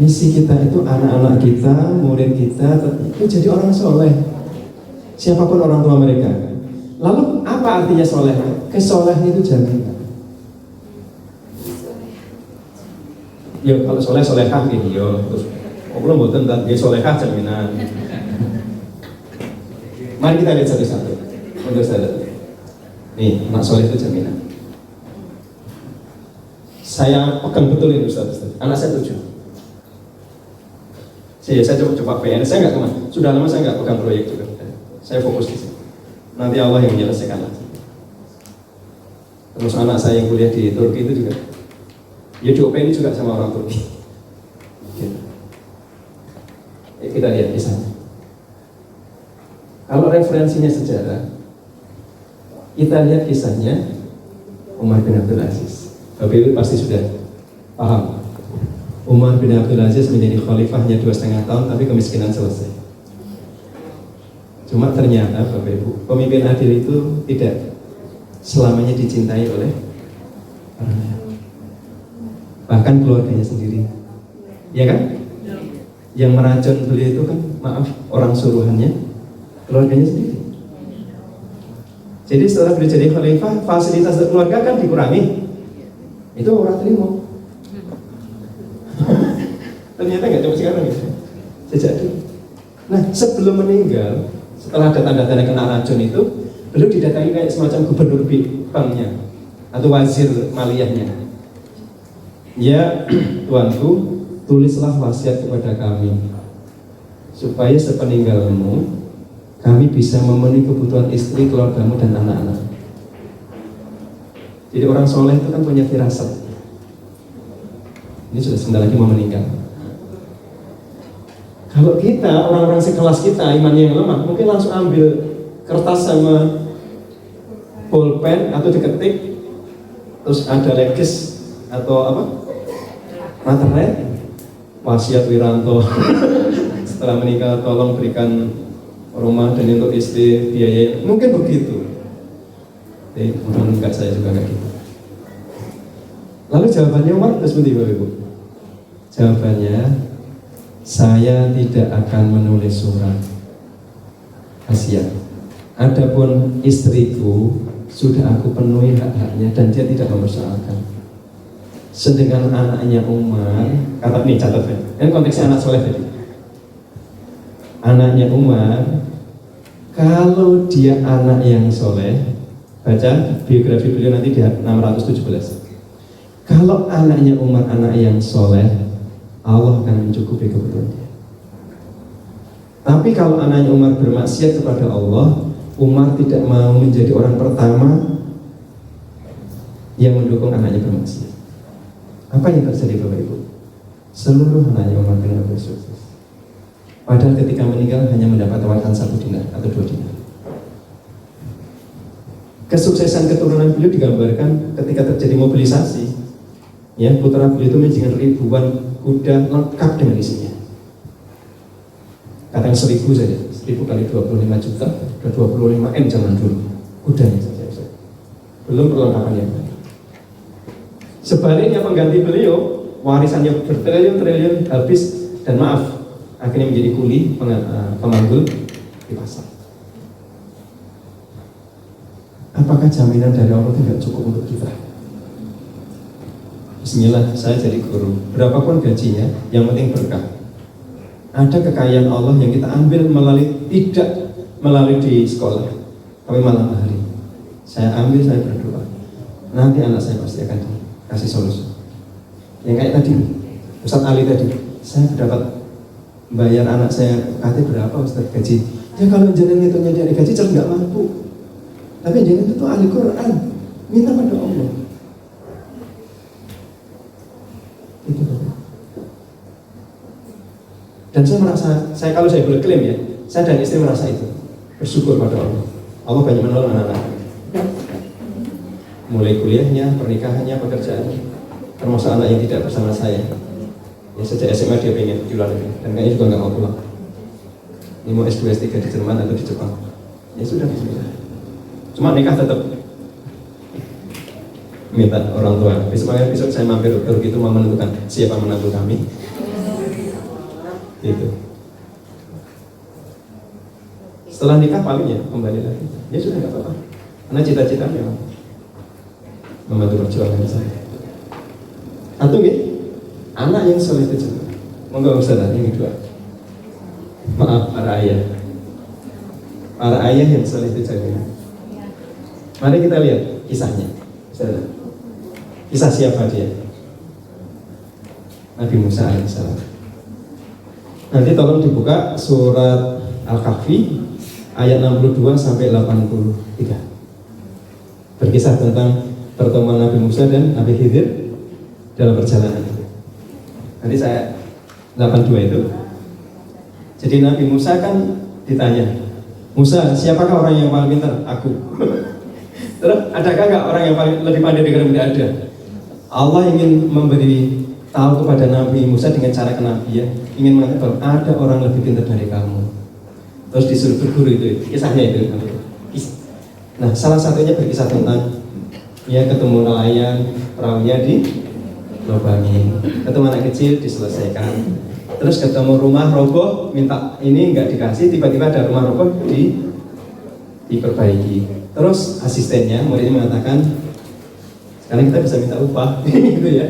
Misi kita itu anak-anak kita, murid kita itu jadi orang soleh. Siapapun orang tua mereka. Lalu apa artinya soleh? Kesolehan itu jaminan. Ya kalau soleh solehah gitu ya. Terus belum buat tentang dia solehah jaminan. Mari kita lihat satu-satu. Untuk saya nih, anak soleh itu jaminan. Saya pegang betul ini Ustaz. Anak saya 7. Saya coba PR, saya nggak kemana. Sudah lama saya nggak pegang proyek juga. Saya fokus di sini. Nanti Allah yang menyelesaikan lagi. Terus anak saya yang kuliah di Turki itu juga, ya ini juga sama orang Turki. Gitu. Kita lihat kisahnya. Kalau referensinya sejarah, kita lihat kisahnya Umar bin Abdul Aziz. Bapak Ibu pasti sudah paham. Umar bin Abdul Aziz menjadi khalifahnya 2,5 tahun, tapi kemiskinan selesai. Cuma ternyata Bapak Ibu, pemimpin adil itu tidak selamanya dicintai oleh orang lain, bahkan keluarganya sendiri, ya kan? Yang meracun beliau itu kan, maaf, orang suruhannya, keluarganya sendiri. Jadi setelah beliau jadi khalifah, fasilitas keluarga kan dikurangi. Itu orang terima. Ternyata nggak cuma sekarang ya, sejak dulu. Nah, sebelum meninggal, setelah ada tanda-tanda kena racun itu, beliau didatangi kayak semacam gubernur banknya atau wazir maliyahnya. Ya, tuanku, tulislah wasiat kepada kami supaya sepeninggalmu kami bisa memenuhi kebutuhan istri, keluargamu dan anak-anak. Jadi orang soleh itu kan punya firasat. Ini sudah sebentar lagi mau meninggal. Kalau kita, orang-orang sekelas kita, imannya yang lemah, mungkin langsung ambil kertas sama pulpen atau diketik, terus ada legis atau apa? Materai, wasiat Wiranto. Setelah menikah tolong berikan rumah dan untuk istri biaya, mungkin begitu. Mudah-mudahan enggak, saya juga kayak gitu. Lalu jawabannya Umar terus seperti Bapak Ibu. Jawabannya, saya tidak akan menulis surat wasiat. Adapun istriku sudah aku penuhi hak-haknya dan dia tidak mempersoalkan. Sedangkan anaknya Umar, kata nih catatnya, ini konteksnya anak soleh tadi. Anaknya Umar, kalau dia anak yang soleh, baca biografi beliau nanti di 617. Kalau anaknya Umar anak yang soleh, Allah akan mencukupi kebutuhan dia. Tapi kalau anaknya Umar bermaksiat kepada Allah, Umar tidak mau menjadi orang pertama yang mendukung anaknya bermaksiat. Apa yang terjadi Bapak Ibu? Seluruh anaknya Umar bin Abdul sukses. Padahal ketika meninggal hanya mendapat warisan 1 dinar atau 2 dinar. Kesuksesan keturunan beliau digambarkan ketika terjadi mobilisasi. Ya, putra beliau itu menjadikan ribuan kuda lengkap dengan isinya. Katakan 1000 saja, 1000 kali 25 juta, sudah 25 M zaman dulu. Kudanya saja. Belum perlengkapan yang lain. Sebaliknya pengganti beliau, warisannya bertriliun-triliun habis dan maaf, akhirnya menjadi kuli pemanggul di pasar. Apakah jaminan dari Allah tidak cukup untuk kita? Bismillah, saya jadi guru. Berapapun gajinya, yang penting berkah. Ada kekayaan Allah yang kita ambil tidak melalui di sekolah, tapi malam hari. Saya ambil, saya berdoa. Nanti anak saya pasti akan kasih solusi. Yang kayak tadi, Ustadz Ali tadi, saya dapat bayar anak saya KT berapa Ustadz gaji? Ya kalau jangan ngitungnya dari gaji, jelas nggak mampu. Tapi jangan itu ahli Quran, minta pada Allah. Itu. Dan saya merasa, kalau saya boleh klaim ya, saya dan istri merasa itu bersyukur pada Allah. Allah banyak menolong anak-anak. Mulai kuliahnya, pernikahannya, pekerjaannya, termasuk anak yang tidak bersama saya. Ya sejak SMA dia pengen di luar negeri dan kayaknya juga nggak mau pulang. Ini mau S2, S3 di Jerman atau di Jepang. Ya sudah, bismillah. Cuma nikah tetap minta orang tua. Besok saya mampir begitu mau menentukan siapa menantu kami. Gitu. Setelah nikah paling ya kembali lagi. Ya sudah nggak apa-apa. Karena cita-cita memang membantu perjuangan saya. Satu gitu. Anak yang soleh itu juga. Monggo Ustaz, yang kedua. Maaf para ayah. Para ayah yang soleh itu jaga. Mari kita lihat kisahnya. Kisah siapa dia? Nabi Musa alaihissalam. Nanti tolong dibuka surat Al-Kahfi ayat 62 sampai 83. Berkisah tentang pertemuan Nabi Musa dan Nabi Khidir dalam perjalanan. Nanti saya 82 itu. Jadi Nabi Musa kan ditanya, Musa, siapakah orang yang paling pintar? Aku. Terus adakah nggak orang yang paling lebih pandai dari kamu? Tidak ada. Allah ingin memberi tahu kepada Nabi Musa dengan cara kenabian, ingin mengatakan bahwa ada orang lebih pintar dari kamu. Terus disuruh berguru itu, kisahnya itu. Nah, salah satunya berkisah tentang ya ketemu nelayan, perahunya di lobangi, ketemu anak kecil diselesaikan, Terus ketemu rumah roboh, minta ini nggak dikasih, tiba-tiba ada rumah roboh diperbaiki. Terus asistennya, muridnya mengatakan, sekarang kita bisa minta upah, gitu ya.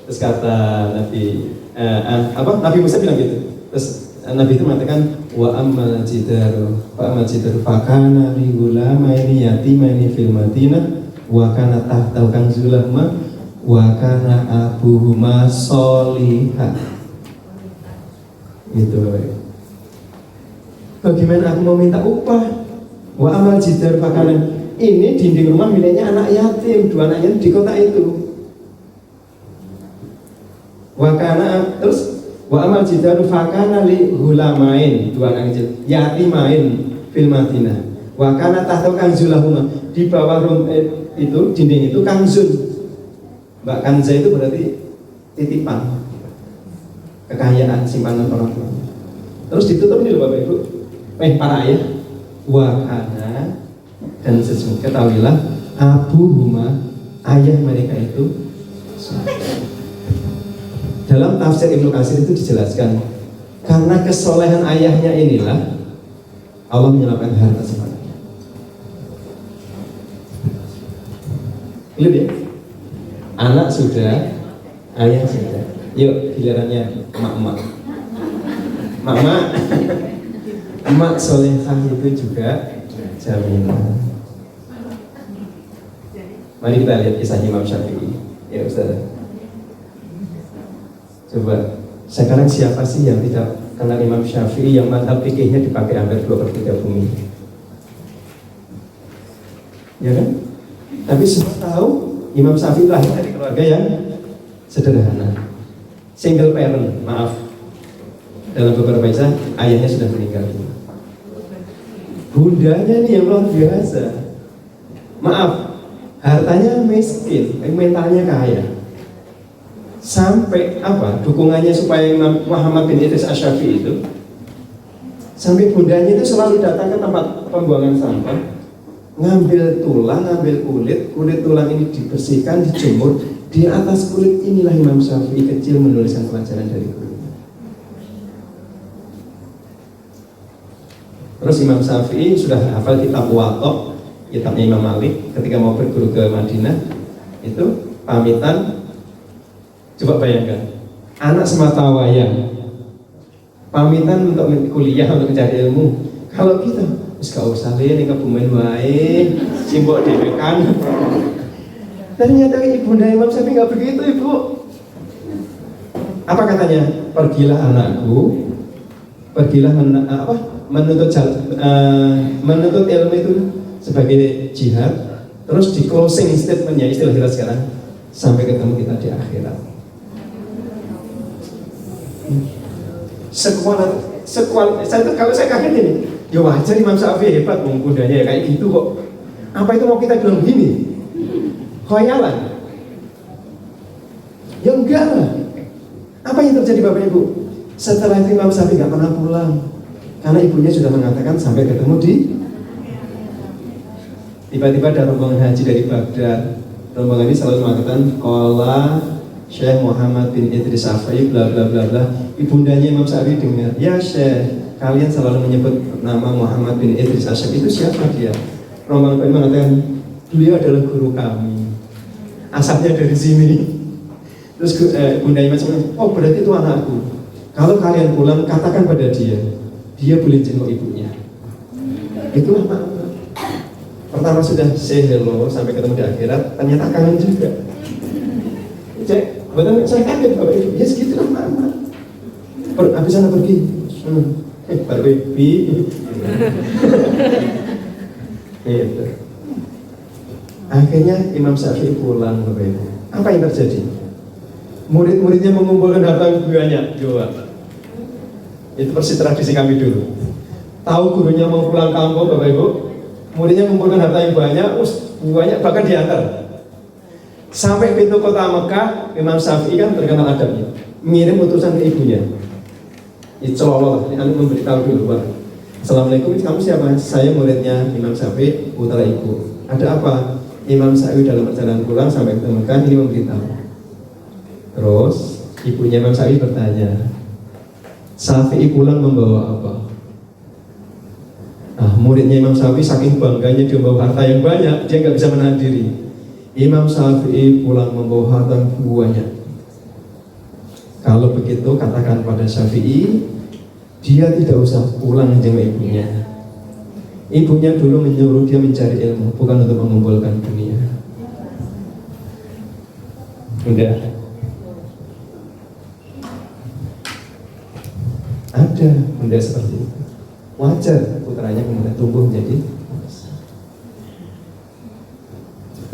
Terus kata Nabi Musa bilang gitu. Terus Nabi itu mengatakan, wa ammal jidaru fakana li gulamaini yatimaini fil madinah wa kana tahtahu kanzulahuma wa kana abuhuma sholihah. Gitu. Bagaimana aku mau minta upah? Wa amal jidar fakanan, ini dinding rumah miliknya anak yatim, 2 anak yatim di kota itu. Wa kana, terus wa amal jidar fakana li hulamain, 2 anak kecil yatimain fil Madinah. Wa kana tahta kanzulahuma, di bawah itu dinding itu kanzun. Mbak kanza itu berarti titipan, kekayaan simpanan orang tua. Terus ditutup nih loh Bapak Ibu, para ayah, wakana, dan sesungguhnya ketahuilah abuhuma, ayah mereka itu. Dalam tafsir Ibnu Katsir itu dijelaskan, karena kesolehan ayahnya inilah Allah menyelamatkan harta semuanya. Lihat ya, anak sudah, ayah sudah. Yuk gilirannya emak-emak. Emak solehah itu juga jaminan. Mari kita lihat kisah Imam Syafi'i. Ya Ustaz. Coba sekarang siapa sih yang tidak kenal Imam Syafi'i yang mazhab fikihnya dipakai hampir 2/3 bumi? Ya kan? Tapi semua tahu Imam Syafi'i lahir dari keluarga yang sederhana, single parent, maaf. Dalam beberapa kisah ayahnya sudah meninggal. Bundanya nih yang luar biasa. Maaf, hartanya miskin, mentalnya kaya. Sampai dukungannya supaya Imam Muhammad bin Idris Asy-Syafi'i itu, sampai bundanya itu selalu datang ke tempat pembuangan sampah, ngambil tulang, ngambil kulit tulang ini dibersihkan, dijemur. Di atas kulit inilah Imam Syafi'i kecil menuliskan pelajaran dari guru. Terus Imam Syafi'i sudah hafal kitab Muwatta, kitabnya Imam Malik. Ketika mau berguru ke Madinah, itu pamitan. Coba bayangkan, anak semata wayang pamitan untuk kuliah, untuk mencari ilmu. Kalau kita, gak usah ini kebumen wae, simbok dhewe kan. Ternyata ibunda Imam Syafi'i nggak begitu, Ibu. Apa katanya? Pergilah anakku, pergilah menuntut ilmu itu sebagai jihad. Terus di closing statementnya, istilah kita sekarang, sampai ketemu kita di akhirat. Kalau saya kaget ini, ya wajar Imam Syafi'i hebat, kudanya ya kayak gitu kok. Apa itu mau kita bilang begini? Khayalan? Ya enggak lah. Apa yang terjadi Bapak Ibu? Setelah itu Imam Syafi'i nggak pernah pulang, karena ibunya sudah mengatakan sampai ketemu di. Tiba-tiba ada rombongan haji dari Baghdad. Rombongan ini selalu mengatakan qala Syekh Muhammad bin Idris Asy-Syafi'i bla bla bla bla. Ibundanya Imam Syafi'i dengar, ya Syekh, kalian selalu menyebut nama Muhammad bin Idris Asy-Syafi'i, itu siapa dia? Rombongan ini mengatakan, beliau adalah guru kami, asalnya dari sini. Terus bundanya Imam Syafi'i, oh berarti itu anakku. Kalau kalian pulang, katakan pada dia boleh jenguk ibunya. Itulah makna. Pertama sudah say hello sampai ketemu di akhirat, ternyata kangen juga. Cek, betul saya kaget Bapak Ibu. Ya segitu lah makna. Habis sana pergi. Pak Bibi. Itu. Akhirnya Imam Syafi'i pulang Bapak Ibu. Apa yang terjadi? Murid-muridnya mengumpulkan harta banyak. Coba. Itu persis tradisi kami dulu. Tahu gurunya mau pulang kampung Bapak Ibu, muridnya mengumpulkan harta yang banyak bahkan diantar. Sampai pintu kota Mekah, Imam Syafi'i kan terkenal adabnya, mengirim utusan ke ibunya. Icolol, ini anu memberitahu dulu Pak. Assalamualaikum, kamu siapa? Saya muridnya Imam Syafi'i, putra ibu. Ada apa? Imam Syafi'i dalam perjalanan pulang sampai ke Mekah ini memberitahu. Terus ibunya Imam Syafi'i bertanya, Syafi'i pulang membawa apa? Nah, muridnya Imam Syafi'i saking bangganya dia membawa harta yang banyak, dia nggak bisa menahan diri. Imam Syafi'i pulang membawa harta yang banyak. Kalau begitu katakan pada Syafi'i, dia tidak usah pulang menjenguk ibunya. Ibunya dulu menyuruh dia mencari ilmu, bukan untuk mengumpulkan dunia. Udah. Ada benda seperti itu. Wajar putranya kemudian tumbuh menjadi.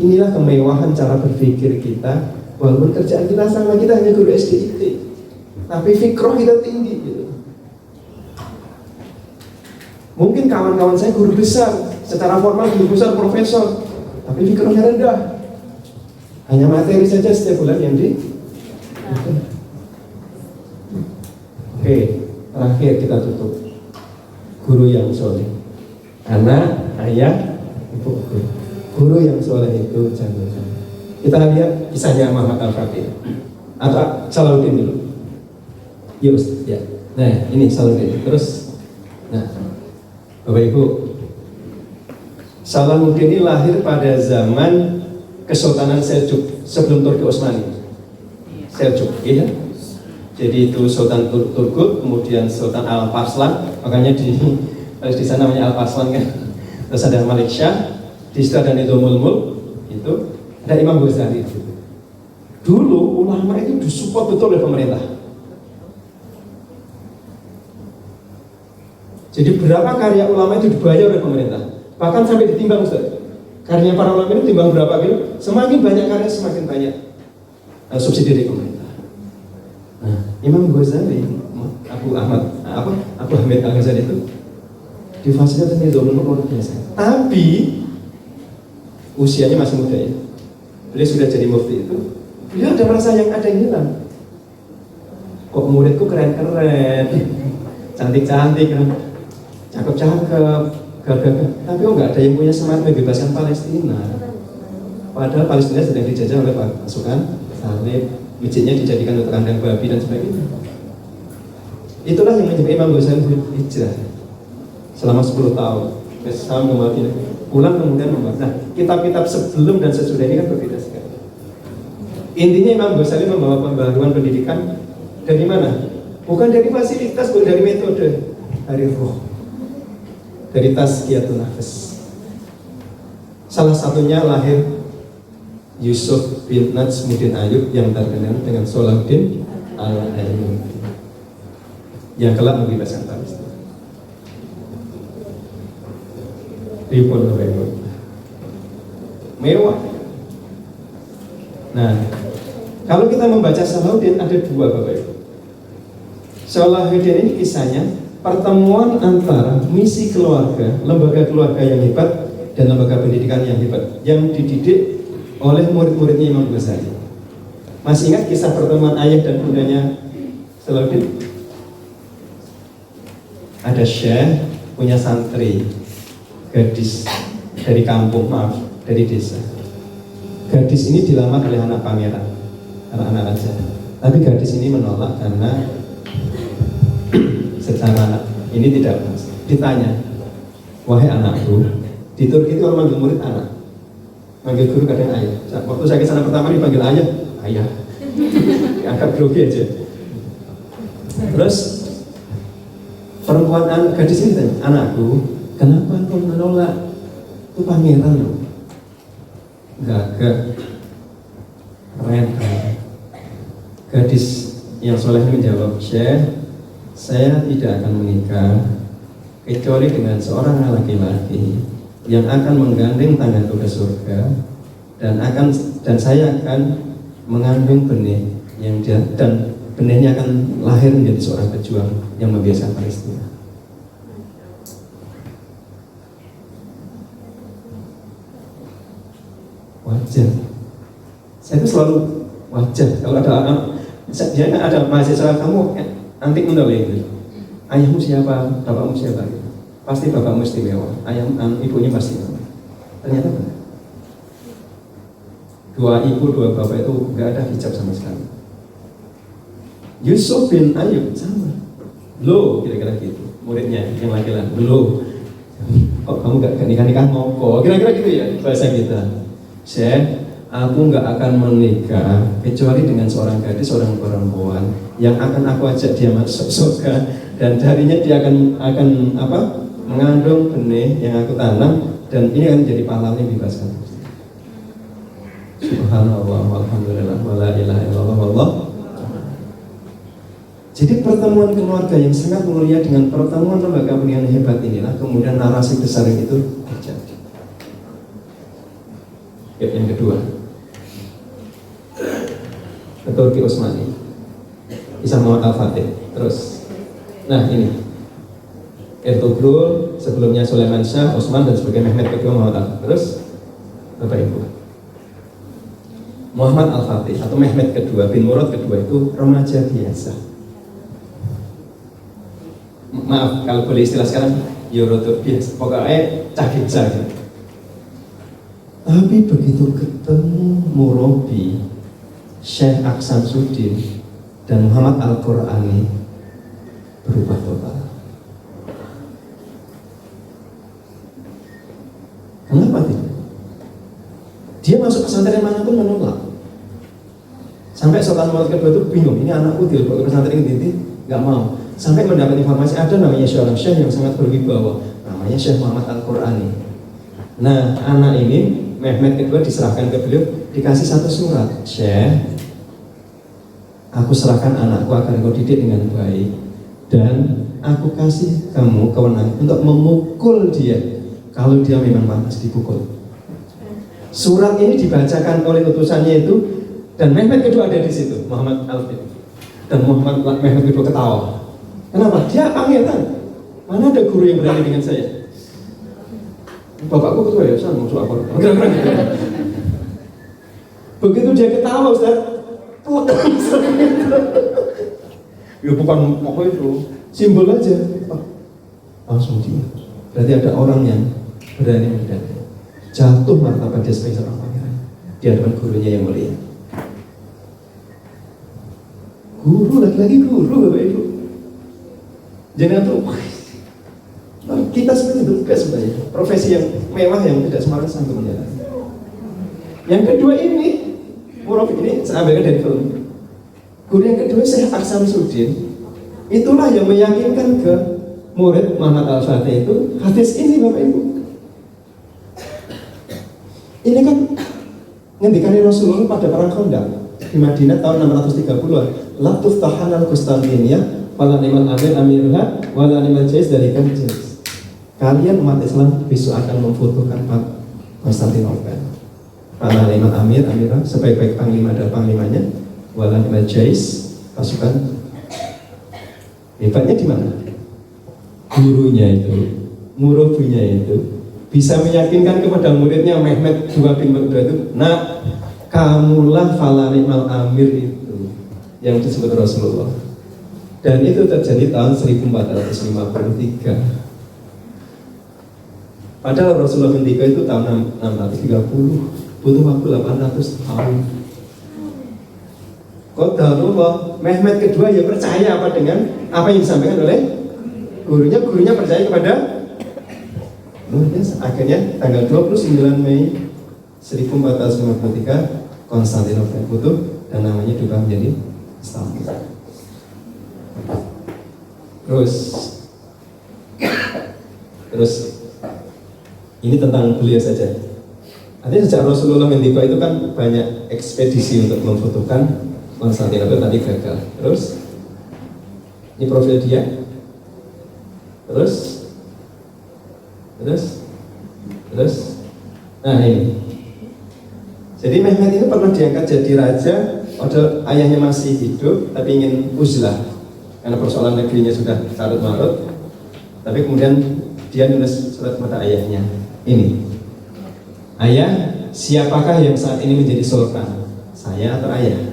Inilah kemewahan cara berpikir kita. Walaupun kerjaan kita sama, kita hanya guru SDIT, tapi fikroh kita tinggi gitu. Mungkin kawan-kawan saya guru besar, secara formal guru besar, profesor, tapi fikrohnya rendah. Hanya materi saja setiap bulan yang di. Oke, terakhir kita tutup. Guru yang soleh, anak, ayah, ibu. Guru yang soleh itu jangan. Kita lihat kisahnya Muhammad Al-Fatih atau Salahuddin dulu. Yus, ya. Nah, ini Salahuddin. Terus, nah, Bapak Ibu, Salahuddin ini lahir pada zaman Kesultanan Seljuk sebelum Turki Utsmani. Seljuk, iya. Jadi itu Sultan Turgut, kemudian Sultan Al-Parslan, makanya di sana namanya Al-Parslan kan. Terus ada Malik Shah, di situ ada Nizamul Mulk, itu ada Imam Ghazali. Dulu ulama itu disupport betul oleh pemerintah. Jadi berapa karya ulama itu dibayar oleh pemerintah, bahkan sampai ditimbang Ustaz. Karya para ulama itu timbang berapa gitu? Semakin banyak karya semakin banyak subsidi dari pemerintah. Nah, Imam Ghazali, Abu Hamid Al-Ghazali itu di fasilitas Nizamul Mulk luar biasa. Tapi usianya masih muda ya. Beliau sudah jadi mufti itu. Beliau ada merasa yang ada yang hilang. Kok muridku keren-keren, cantik-cantik, cakep-cakep, gagah-gagah. Tapi kok nggak ada yang punya semangat membebaskan Palestina. Padahal Palestina sedang dijajah oleh pasukan Salib. Masjidnya dijadikan untuk kandang babi dan sebagainya. Itulah yang menyebabkan Imam Ghazali hijrah selama 10 tahun ke Syam, ke Madinah, pulang kemudian membuat. Nah, kitab-kitab sebelum dan sesudah ini kan berbeda sekali. Intinya Imam Ghazali membawa pembaruan pendidikan dari mana? Bukan dari fasilitas, bukan dari metode, dari roh, dari tazkiyatun nafs. Salah satunya lahir Yusuf bin Najmuddin Ayyub yang terkenal dengan Salahuddin Al-Ayyubi yang kelak membebaskan Palestina. Ribon mewah. Nah, kalau kita membaca Salahuddin ada dua Bapak Ibu. Salahuddin ini kisahnya pertemuan antara misi keluarga, lembaga keluarga yang hebat dan lembaga pendidikan yang hebat yang dididik oleh murid-muridnya Imam Ghazali. Masih ingat kisah pertemuan ayah dan bundanya Salahuddin? Ada syekh punya santri gadis dari kampung, dari desa. Gadis ini dilamar oleh anak pangeran, anak-anak raja. Tapi gadis ini menolak karena secara ini tidak pas. Ditanya, wahai anakku, di Turki itu orang manggil murid anak, manggil guru kadang ayah. Waktu saya ke sana pertama dipanggil ayah, agak grogi aja. Terus perempuan gadis ini tanya, anakku, kenapa kau menolak? Itu pangeran loh. Gagah, keren. Gadis yang soleh menjawab, Syekh, saya tidak akan menikah kecuali dengan seorang laki-laki yang akan menggandeng tanganku ke surga dan saya akan mengandung benih yang dan benihnya akan lahir menjadi seorang pejuang yang membebaskan Palestina. Wajar. Saya itu selalu wajar kalau ada anak, dia kan ada mahasiswa kamu antik menolong, ayahmu siapa, bapakmu siapa, pasti bapakmu istimewa, ibunya pasti istimewa. Ternyata benar. Dua ibu, dua bapak itu nggak ada hijab sama sekali. Yusuf bin Ayyub sama. Lo kira-kira gitu. Muridnya yang laki-laki, lo kok kamu gak nikah-nikah ngopo? Kira-kira gitu ya bahasa kita. Syekh, aku nggak akan menikah kecuali dengan seorang gadis, seorang perempuan yang akan aku ajak dia masuk surga, dan darinya dia akan apa? Mengandung benih yang aku tanam, dan ini akan menjadi pahlawan yang dibebaskan. Subhanallah, walhamdulillah, wala ilaha illallah, wallah. Jadi pertemuan keluarga yang sangat mulia dengan pertemuan lembaga pendidikan hebat inilah kemudian narasi besar itu terjadi. Yang kedua, Turki Utsmani, Isa Muhammad Al-Fatih. Terus, nah ini Ertugrul, sebelumnya Sulaiman Shah, Utsman, dan sebagai Mehmet kedua Muhammad Al. Terus, Bapak Ibu, Muhammad Al-Fatih atau Mehmet kedua bin Murad kedua itu remaja biasa. Maaf kalau boleh istilah sekarang, Yoroto biasa, pokoknya cagit-cagit. Tapi begitu ketemu Murabi Syekh Aksamsuddin dan Muhammad Al-Qur'ani, berubah total. Kenapa tidak? Dia masuk pesantren manapun menolak. Sampai Sultan Muhammad kedua itu bingung, ini anakku di pesantren ini nggak mau. Sampai mendapat informasi ada namanya seorang syekh yang sangat berwibawa, namanya Syekh Muhammad Al-Qur'ani. Nah, anak ini Mehmet kedua diserahkan ke beliau, dikasih satu surat, Syekh, aku serahkan anakku agar kau didik dengan baik, dan aku kasih kamu kewenangan untuk memukul dia kalau dia memang pantas dipukul. Surat ini dibacakan oleh utusannya itu, dan Mehmet kedua ada di situ, Muhammad Al-Fatih, dan Mehmet kedua ketawa. Kenapa? Dia pangeran. Mana ada guru yang berani dengan saya? Bapakku ketua yayasan, musuh apa? Kira-kira gitu. Begitu dia ketawa, Ustaz, ya bukan apa itu, simbol aja. Langsung dia. Berarti ada orang yang berani mendadak. Jatuh martabat dia sebagai seorang pangeran di hadapan gurunya yang mulia. Guru, lagi-lagi guru, Bapak Ibu. Jangan tuh, kita sebenarnya bertugas sebenarnya profesi yang mewah yang tidak semua orang sanggup menjalani. Yang kedua ini, Murabi ini saya ambilkan dari film. Guru yang kedua Syekh Aksamsuddin, itulah yang meyakinkan ke murid Muhammad Al-Fatih itu hadis ini, Bapak Ibu. Ini kan ngendikane Rasulullah pada perang Khandaq di Madinah tahun 630-an. La tuftahanal Konstantinia wala nimal amir amirha wala nimal jais dari jais. Kalian umat Islam besok akan membutuhkan Konstantinopel. Wala nimal amir amirha, sebaik-baik panglima dan panglimanya, wala nimal jais, pasukan. Hebatnya di mana? Gurunya itu, murabinya itu bisa meyakinkan kepada muridnya Mehmet II bin Murad itu, nah, kamulah fala nimal amir itu yang disebut Rasulullah. Dan itu terjadi tahun 1453. Padahal Rasulullah meninggal itu tahun 630, butuh waktu 800 tahun. Qadarullah, Mehmet kedua ya percaya apa dengan apa yang disampaikan oleh gurunya. Gurunya percaya kepada luar biasa. Akhirnya tanggal 29 Mei 1453 Konstantinopel butuh dan namanya juga menjadi Istanbul. Terus ini tentang beliau saja. Artinya sejak Rasulullah mendiba itu kan banyak ekspedisi untuk membutuhkan Konstantinopel, tadi gagal. Terus ini profil dia. Terus nah ini. Jadi Mehmet ini pernah diangkat jadi raja, padahal ayahnya masih hidup tapi ingin uzlah karena persoalan negerinya sudah carut marut. Tapi kemudian dia nulis surat kepada ayahnya. Ini, ayah, siapakah yang saat ini menjadi sultan? Saya atau ayah?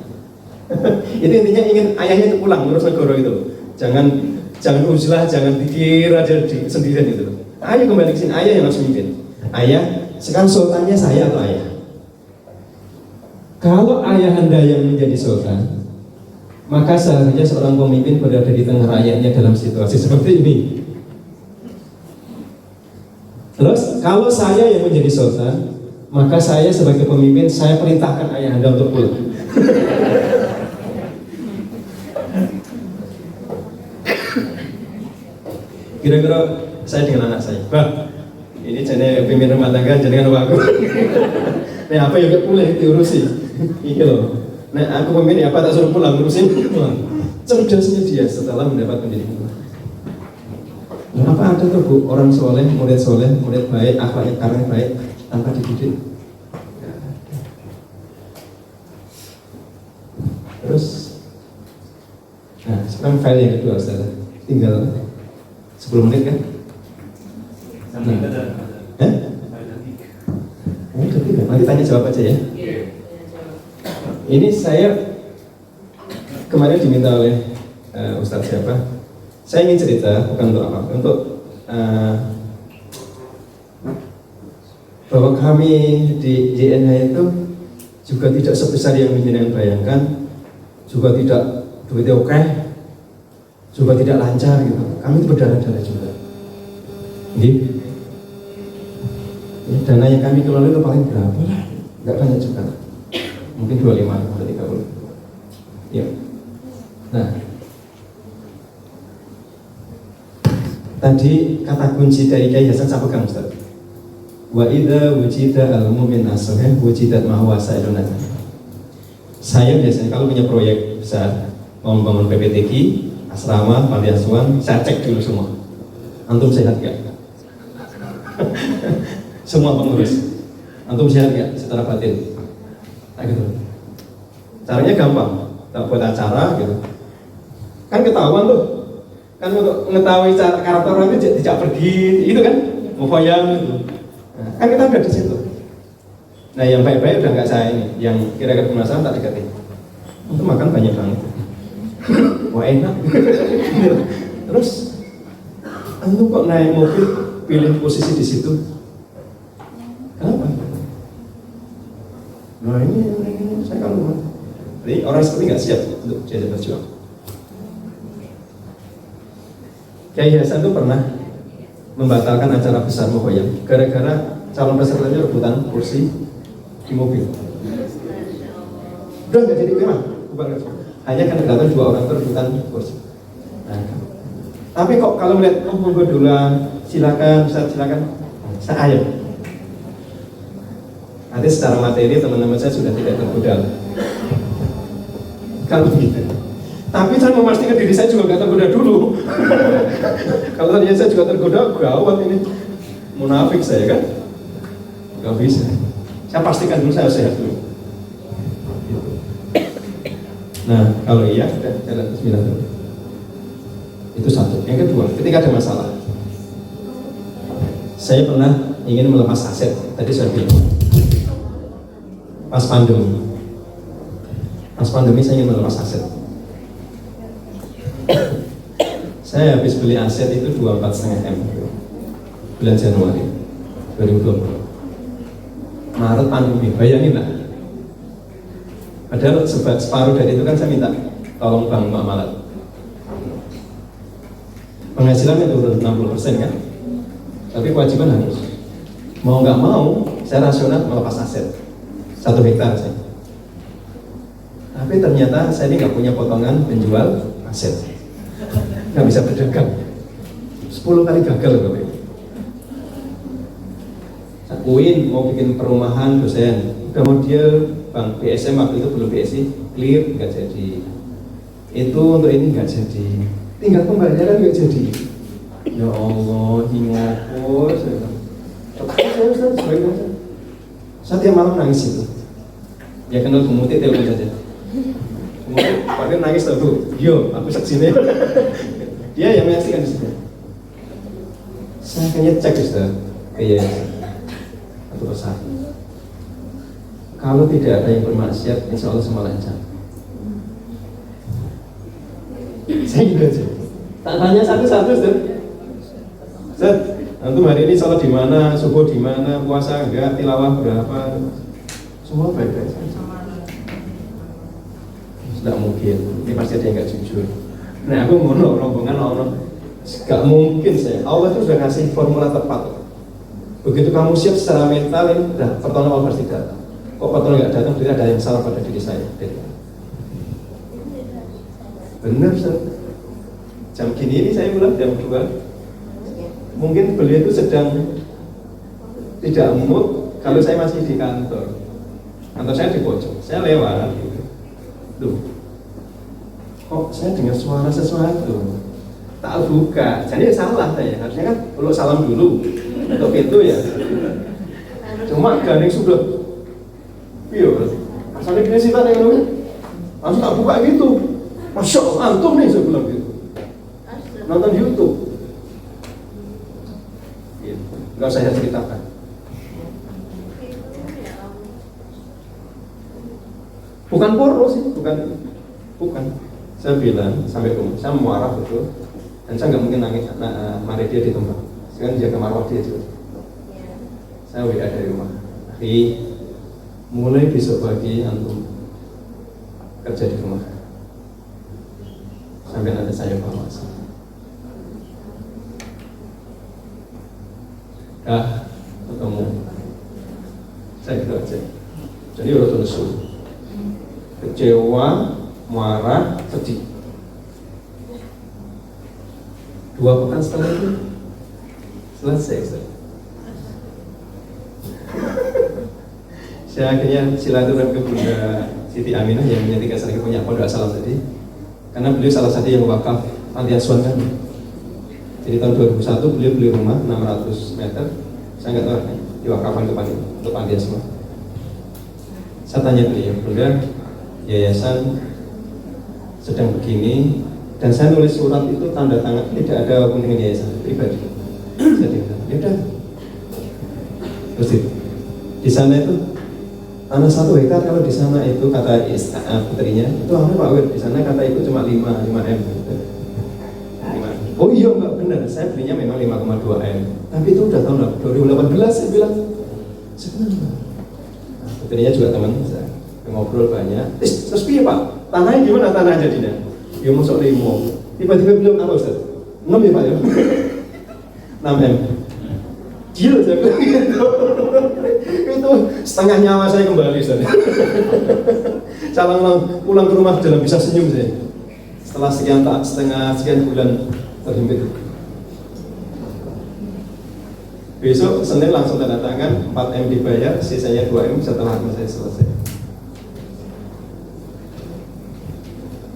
Itu intinya ingin ayahnya itu pulang ngurus negara itu. Jangan uzlah, jangan pikir aja sendirian gitu. Ayo kembali ke sini, ayah yang harus memimpin. Ayah, sekarang sultannya saya atau ayah? Kalau ayah anda yang menjadi sultan, maka seharusnya seorang pemimpin berada di tengah rakyatnya dalam situasi seperti ini. Terus kalau saya yang menjadi sultan, maka saya sebagai pemimpin, saya perintahkan ayahanda untuk pulang. Kira-kira saya dengan anak saya, bah, ini jadi pemimpin rumah tangga, jangan aku. Nah apa yang boleh diurusi? Iya loh. Nah aku pemimpin apa tak suruh pulang ngurusin? Cerdasnya dia setelah mendapat pendidikan. Kenapa ada tuh Bu, orang soleh, murid baik, akhlaknya karena baik tanpa dididik? Terus, nah sekarang file yang kedua Ustaz, tinggal 10 menit kan? Nanti tanya jawab aja ya. Ini saya kemarin diminta oleh Ustadz siapa? Saya ingin cerita bukan untuk apa, untuk bahwa kami di JNH itu juga tidak sebesar yang pimpinan bayangkan, juga tidak duitnya oke, juga tidak lancar gitu. Kami itu berdarah-darah juga. Jadi, ya, dana yang kami kelola itu paling berapa? Enggak banyak juga. Mungkin 25 atau 30. Ya. Nah, tadi kata kunci dari Kiai Hasan saya pegang Ustaz. Wa idza wujida al-mu'min as-sahih wujidat ma huwa sa'ilun. Saya biasanya kalau punya proyek besar, mau membangun PPTQ, asrama, panti asuhan, saya cek dulu semua. Antum sehat enggak? Semua pengurus. Antum sehat enggak secara batin? Nah, gitu. Caranya gampang, tak buat acara gitu. Kan ketahuan tuh. Kan untuk mengetahui karakter orang itu tidak pergi, itu kan, mufoyam gitu. Nah, kan kita udah di situ. Nah, yang baik-baik udah nggak saya ini, yang kira-kira bermasalah tak deketin. Untuk makan banyak banget. Wah enak. Terus, antum kok naik mobil pilih posisi di situ? Kenapa? Nah ini saya kalau jadi orang seperti nggak siap untuk jadi berjuang. Kiai Hasan itu pernah membatalkan acara besar Muhoyam gara-gara calon pesertanya rebutan kursi di mobil. Udah nggak jadi memang, hanya kan datang 2 orang rebutan kursi. Nah, tapi kok kalau melihat monggo duluan, silakan, Ustaz silakan, saya ayo. Nanti secara materi teman-teman saya sudah tidak tergoda. Kalau begitu. Tapi saya memastikan diri saya juga nggak tergoda dulu. Kalau tadinya saya juga tergoda, gawat ini. Munafik saya kan? Gak bisa. Saya pastikan dulu saya sehat dulu. Nah, kalau iya, jalan bismillah dulu. Itu satu. Yang kedua, ketika ada masalah, saya pernah ingin melepas aset. Tadi saya bilang, pas pandemi saya ingin melepas aset. Saya habis beli aset itu 24,5 M bulan Januari 2020. Maret pandemi, bayangin lah. Padahal separuh dari itu kan saya minta tolong Bank Muamalat. Penghasilannya turun 60% kan, tapi kewajiban harus. Mau nggak mau, saya rasional melepas aset 1 hektar saya. Tapi ternyata saya ini nggak punya potongan penjual aset, nggak bisa berdagang. 10 kali gagal Bapak Ibu. Saya UIN mau bikin perumahan dosen, udah model Bank BSM waktu itu belum BSI, clear nggak jadi. Itu untuk ini nggak jadi. Tinggal pembayaran nggak jadi. Ya Allah, hingapur. Saya tiap malam nangis itu. Ya kenal Bumuti telepon saja. Bumuti, Pak nangis tuh Bu. Yo, aku saksinya. Dia yang menyaksikan di situ. Saya kayaknya cek Ustaz. Iya. Satu persatu. Kalau tidak ada yang bermaksiat, insya Allah semua lancar. Saya juga sih. Tak tanya satu-satu Ustaz. Ustaz, antum hari ini sholat di mana, subuh di mana, puasa enggak, tilawah berapa? Semua baik-baik saja. Nggak mungkin, ini pasti ada yang nggak jujur. Nah aku ngono rombongan Allah, nggak mungkin saya. Allah itu sudah ngasih formula tepat. Begitu kamu siap secara mental, ini udah pertolongan Allah pasti datang. Kok pertolongan nggak datang? Berarti ada yang salah pada diri saya. Benar, Ustaz. Jam gini ini saya pulang jam 2. Mungkin beliau itu sedang tidak mood kalau saya masih di kantor. Kantor saya di pojok. Saya lewat gitu. Duh, kok saya dengar suara sesuatu. Tak buka. Jadi salah saya. Harusnya kan perlu salam dulu untuk pintu ya. Cuma gandeng sudah. Iya, asalnya gini sih tadi langsung tak buka gitu. Masya Allah, antum nih saya bilang gitu. Nonton YouTube. Enggak usah saya ceritakan. Bukan porno sih, bukan. Saya bilang sampai rumah, saya marah betul, dan saya nggak mungkin nangis, mari dia di tempat. Sekarang jaga marwah dia juga. Saya WA dari rumah. Mulai besok pagi antum kerja di rumah. Sampai nanti saya bawa. Ketemu. Saya gitu aja. Jadi udah nesu. Kecewa, marah, sedih. 2 pekan setelah itu selesai. Saya akhirnya silaturahmi ke Bunda Siti Aminah yang menjadi kasar punya pondok asal tadi, karena beliau salah satu yang wakaf panti asuhan kan. Jadi tahun 2001 beliau beli rumah 600 meter, saya nggak tahu diwakafkan ke untuk panti asuhan. Saya tanya beliau, Bunda, yayasan sedang begini, dan saya nulis surat itu tanda tangan tidak ada hubungan dengan yayasan pribadi. Saya bilang, ya udah. Terus di sana itu tanah 1 hektar, kalau di sana itu kata putrinya itu apa Pak Wid, di sana kata itu cuma 5 M. Oh iya Mbak, benar, saya belinya memang 5,2 M, tapi itu udah tahun 2018. Saya bilang sebenarnya putrinya juga teman saya, ngobrol banyak. Terus piye Pak, tanahnya gimana tanah jadinya? Ya masuk 5. Tiba-tiba bilang apa Ustaz? 6 ya Pak ya? 6 M. Gila saya bilang gitu. Itu setengah nyawa saya kembali Ustaz. Saya pulang ke rumah dalam bisa senyum saya. Setelah sekian bulan terhimpit. Besok Senin langsung tanda tangan, 4 M dibayar, sisanya 2 M setelah saya selesai.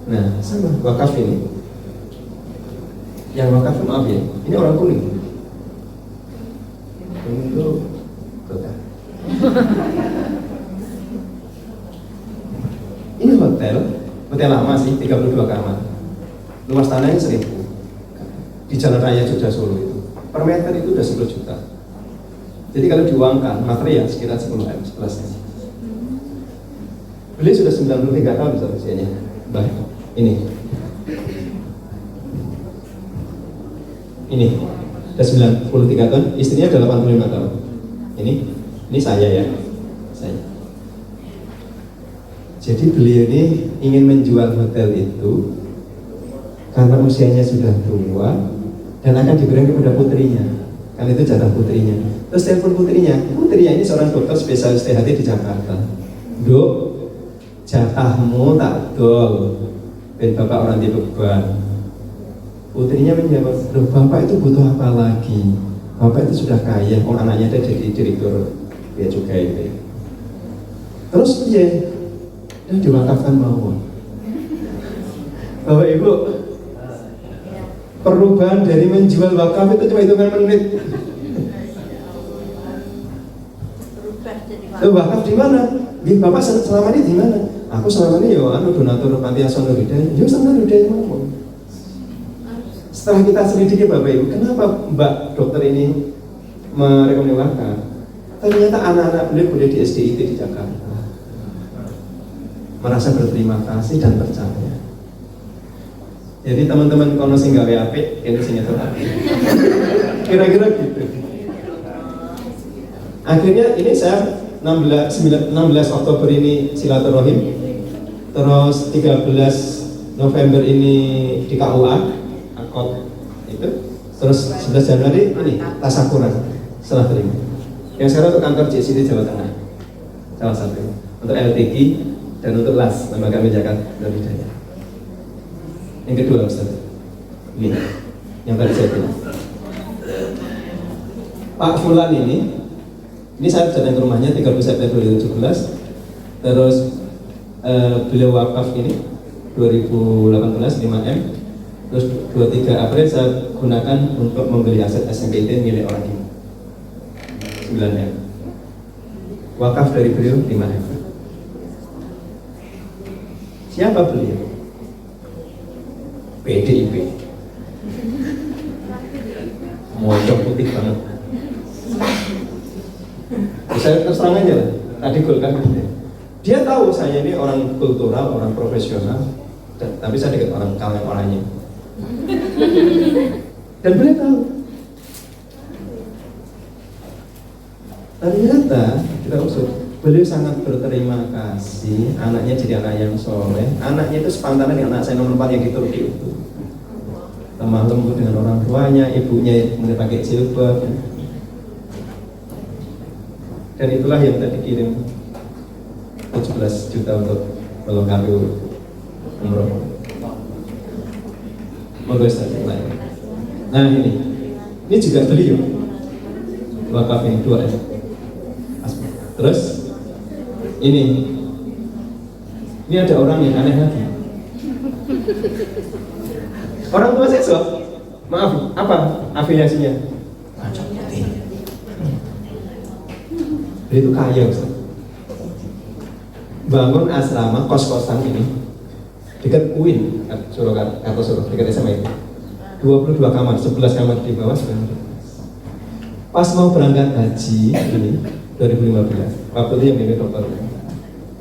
Nah, sama wakaf ini. Yang wakaf maaf ya, ini orang kuning. Itu kota. Ini hotel lama sih, 32 kamar. Luas tanahnya 1000. Di Jalan Raya Jogja Solo itu. Per meter itu udah 10 juta. Jadi kalau diuangkan material sekitar 10 M sekelasnya. Beliau sudah 93 tahun usianya. Baik, ini udah 93 tahun, istrinya udah 85 tahun. Ini saya ya, saya. Jadi beliau ini ingin menjual hotel itu karena usianya sudah tua dan akan diberikan kepada putrinya, karena itu jatah putrinya. Terus telepon putrinya ini seorang dokter spesialis THT di Jakarta. Dok, jatahmu tak dol, ben bapak orang di beban. Putrinya menjawab, loh bapak itu butuh apa lagi? Bapak itu sudah kaya, anaknya ada jadi direktur bea cukai. Terus ya, diwakafkan mau. Bapak Ibu, perubahan dari menjual wakaf itu cuma hitungan menit. Wakaf di mana? Bapak selama ini di mana? Aku selama ini donatur panti asuhan Nurhidayah. Ya sama Nurhidayah ngomong. Setelah kita selidiki Bapak Ibu, kenapa Mbak dokter ini merekomendasikan? Ternyata anak-anak beliau kuliah di SDIT di Jakarta, merasa berterima kasih dan percaya. Jadi teman-teman kono sing gawe apik, kene sing nyetor apik. Kira-kira gitu. Akhirnya ini saya 16 Oktober ini silaturahim Terus 13 November ini di KUA akad itu. Terus 11 Januari ini tasakuran setelah terima. Yang sekarang untuk kantor JCT Jawa Tengah salah satu untuk LTG dan untuk LAS Lembaga Zakat dan Hidayah. Yang kedua Ustaz, ini yang tadi saya bilang Pak Fulan ini saya datang ke rumahnya 30 September 2017. Terus beliau wakaf ini 2018 5M. Terus 23 April saya gunakan untuk membeli aset SMPT milik orang ini 9M. Wakaf dari beliau 5M. Siapa beliau? PDIP. Mojok putih banget. Saya terus terang aja lah, tadi Golkar dia tahu saya ini orang kultural, orang profesional, tapi saya dekat orang kalangan orangnya. Dan beliau tahu. Ternyata kita usut, beliau sangat berterima kasih, anaknya jadi anak yang soleh, anaknya itu sepantaran dengan anak saya nomor 4 yang di Turki itu. Lemah lembut dengan orang tuanya, ibunya mulai pakai jilbab. Dan itulah yang tadi kirim 17 juta untuk melengkapi umroh. Moga saja. Nah ini juga beliau wakaf yang 2M. Terus ini ada orang yang aneh lagi. Orang tua saya sob, maaf, apa afiliasinya? Macam putih. Dia itu kaya Ustaz. Bangun asrama kos-kosan ini dekat UIN, Kartosuro, dekat SMA itu. 22 kamar, 11 kamar di bawah, 11 kamar. Pas mau berangkat haji ini 2015, waktu itu yang ini dokter,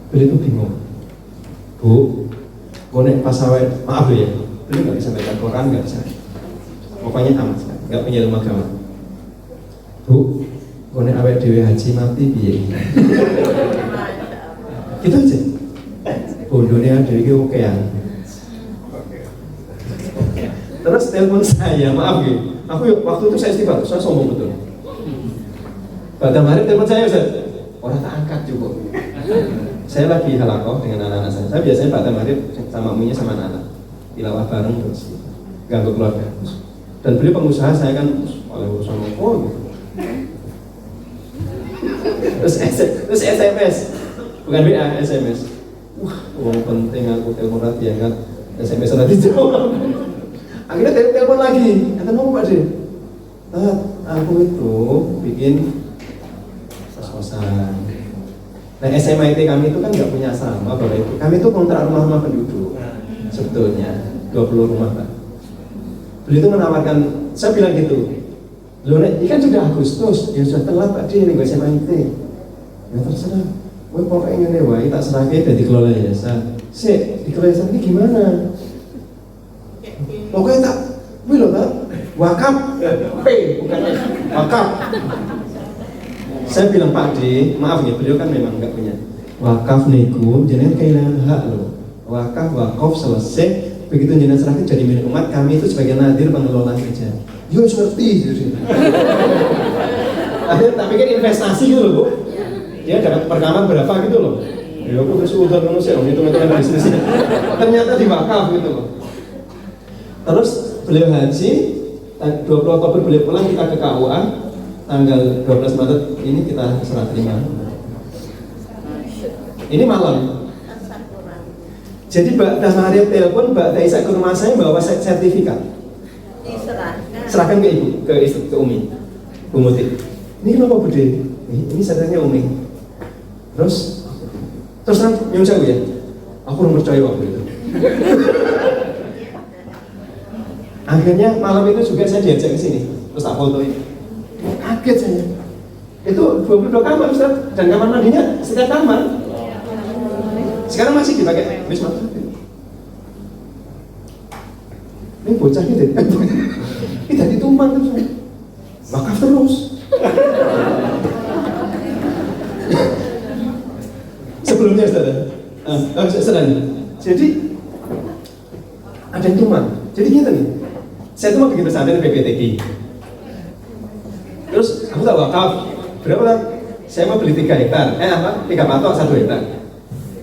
beliau itu bingung. Bu, mau naik pas awal, maaf ya, beliau nggak bisa baca Quran, nggak bisa. Pokoknya amat sekali, nggak punya ilmu agama. Bu, mau naik awal dewi haji mati biaya. Gitu aja. Bondonya dewi itu oke ya. Terus telepon saya, maaf ya, aku waktu itu saya istighfar, saya sombong betul. Pada hari telepon saya Ustaz, orang tak angkat juga. Saya lagi halakoh dengan anak-anak saya. Saya biasanya pada hari sama munya sama anak-anak tilawah bareng terus ganggu keluarga. Dan beliau pengusaha, saya kan oleh urusan gitu. Terus SMS, bukan WA, SMS. Wah, uang penting aku telepon lagi ya kan, SMS tadi jawab. Akhirnya telepon lagi, kata mau Pak De, aku itu bikin kos-kosan. Nah SMIT kami itu kan nggak punya asrama Bapak Ibu. Kami itu kontrak rumah-rumah penduduk sebetulnya 20 rumah Pak. Beliau itu menawarkan, saya bilang gitu, loh ini kan sudah Agustus, ya sudah telat Pak De, ini gue SMIT. Ya terserah, gue pokoknya ingin wae tak serahkan dan dikelola yayasan. Dikelola yayasan ini gimana? Pokoknya tak, wih loh tak, wakaf, bukan wakaf. Saya bilang Pak D, maaf ya, beliau kan memang nggak punya wakaf niku, jangan kehilangan hak loh. Wakaf selesai, begitu jenengan serahkan jadi milik umat, kami itu sebagai nadir pengelola saja. Yo ngerti, jadi. Akhirnya tapi kan investasi gitu loh Bu. Dia dapat per kamar berapa gitu loh. Ya aku sudah manusia, hitung-hitungan bisnisnya. Ternyata di wakaf gitu loh. Terus beliau haji, 20 Oktober beliau pulang, kita ke KUA, tanggal 12 Maret ini kita serah terima. Ini malam. Jadi Mbak Damaria telepon Mbak Daisa ke rumah saya bawa sertifikat. Serahkan ke ibu, ke Umi, Bu Muti. Ini kenapa Bude? Ini sertifikatnya Umi. Terus nyuruh saya ya, aku belum percaya waktu itu. Akhirnya malam itu juga saya diajak ke sini, terus tak fotoin. Kaget saya. Itu 22 kamar Ustaz, dan kamar mandinya setiap kamar. Sekarang masih dipakai wisma. Ini bocah gitu. Kita ditumpang terus. Wakaf terus. Sebelumnya Ustaz. Jadi ada yang tumbang. Jadi gitu nih, saya tuh mau bikin pesantren PPTG. Terus aku tak wakaf, berapa kan? Saya mau beli 3 hektar, 3 patok 1 hektar.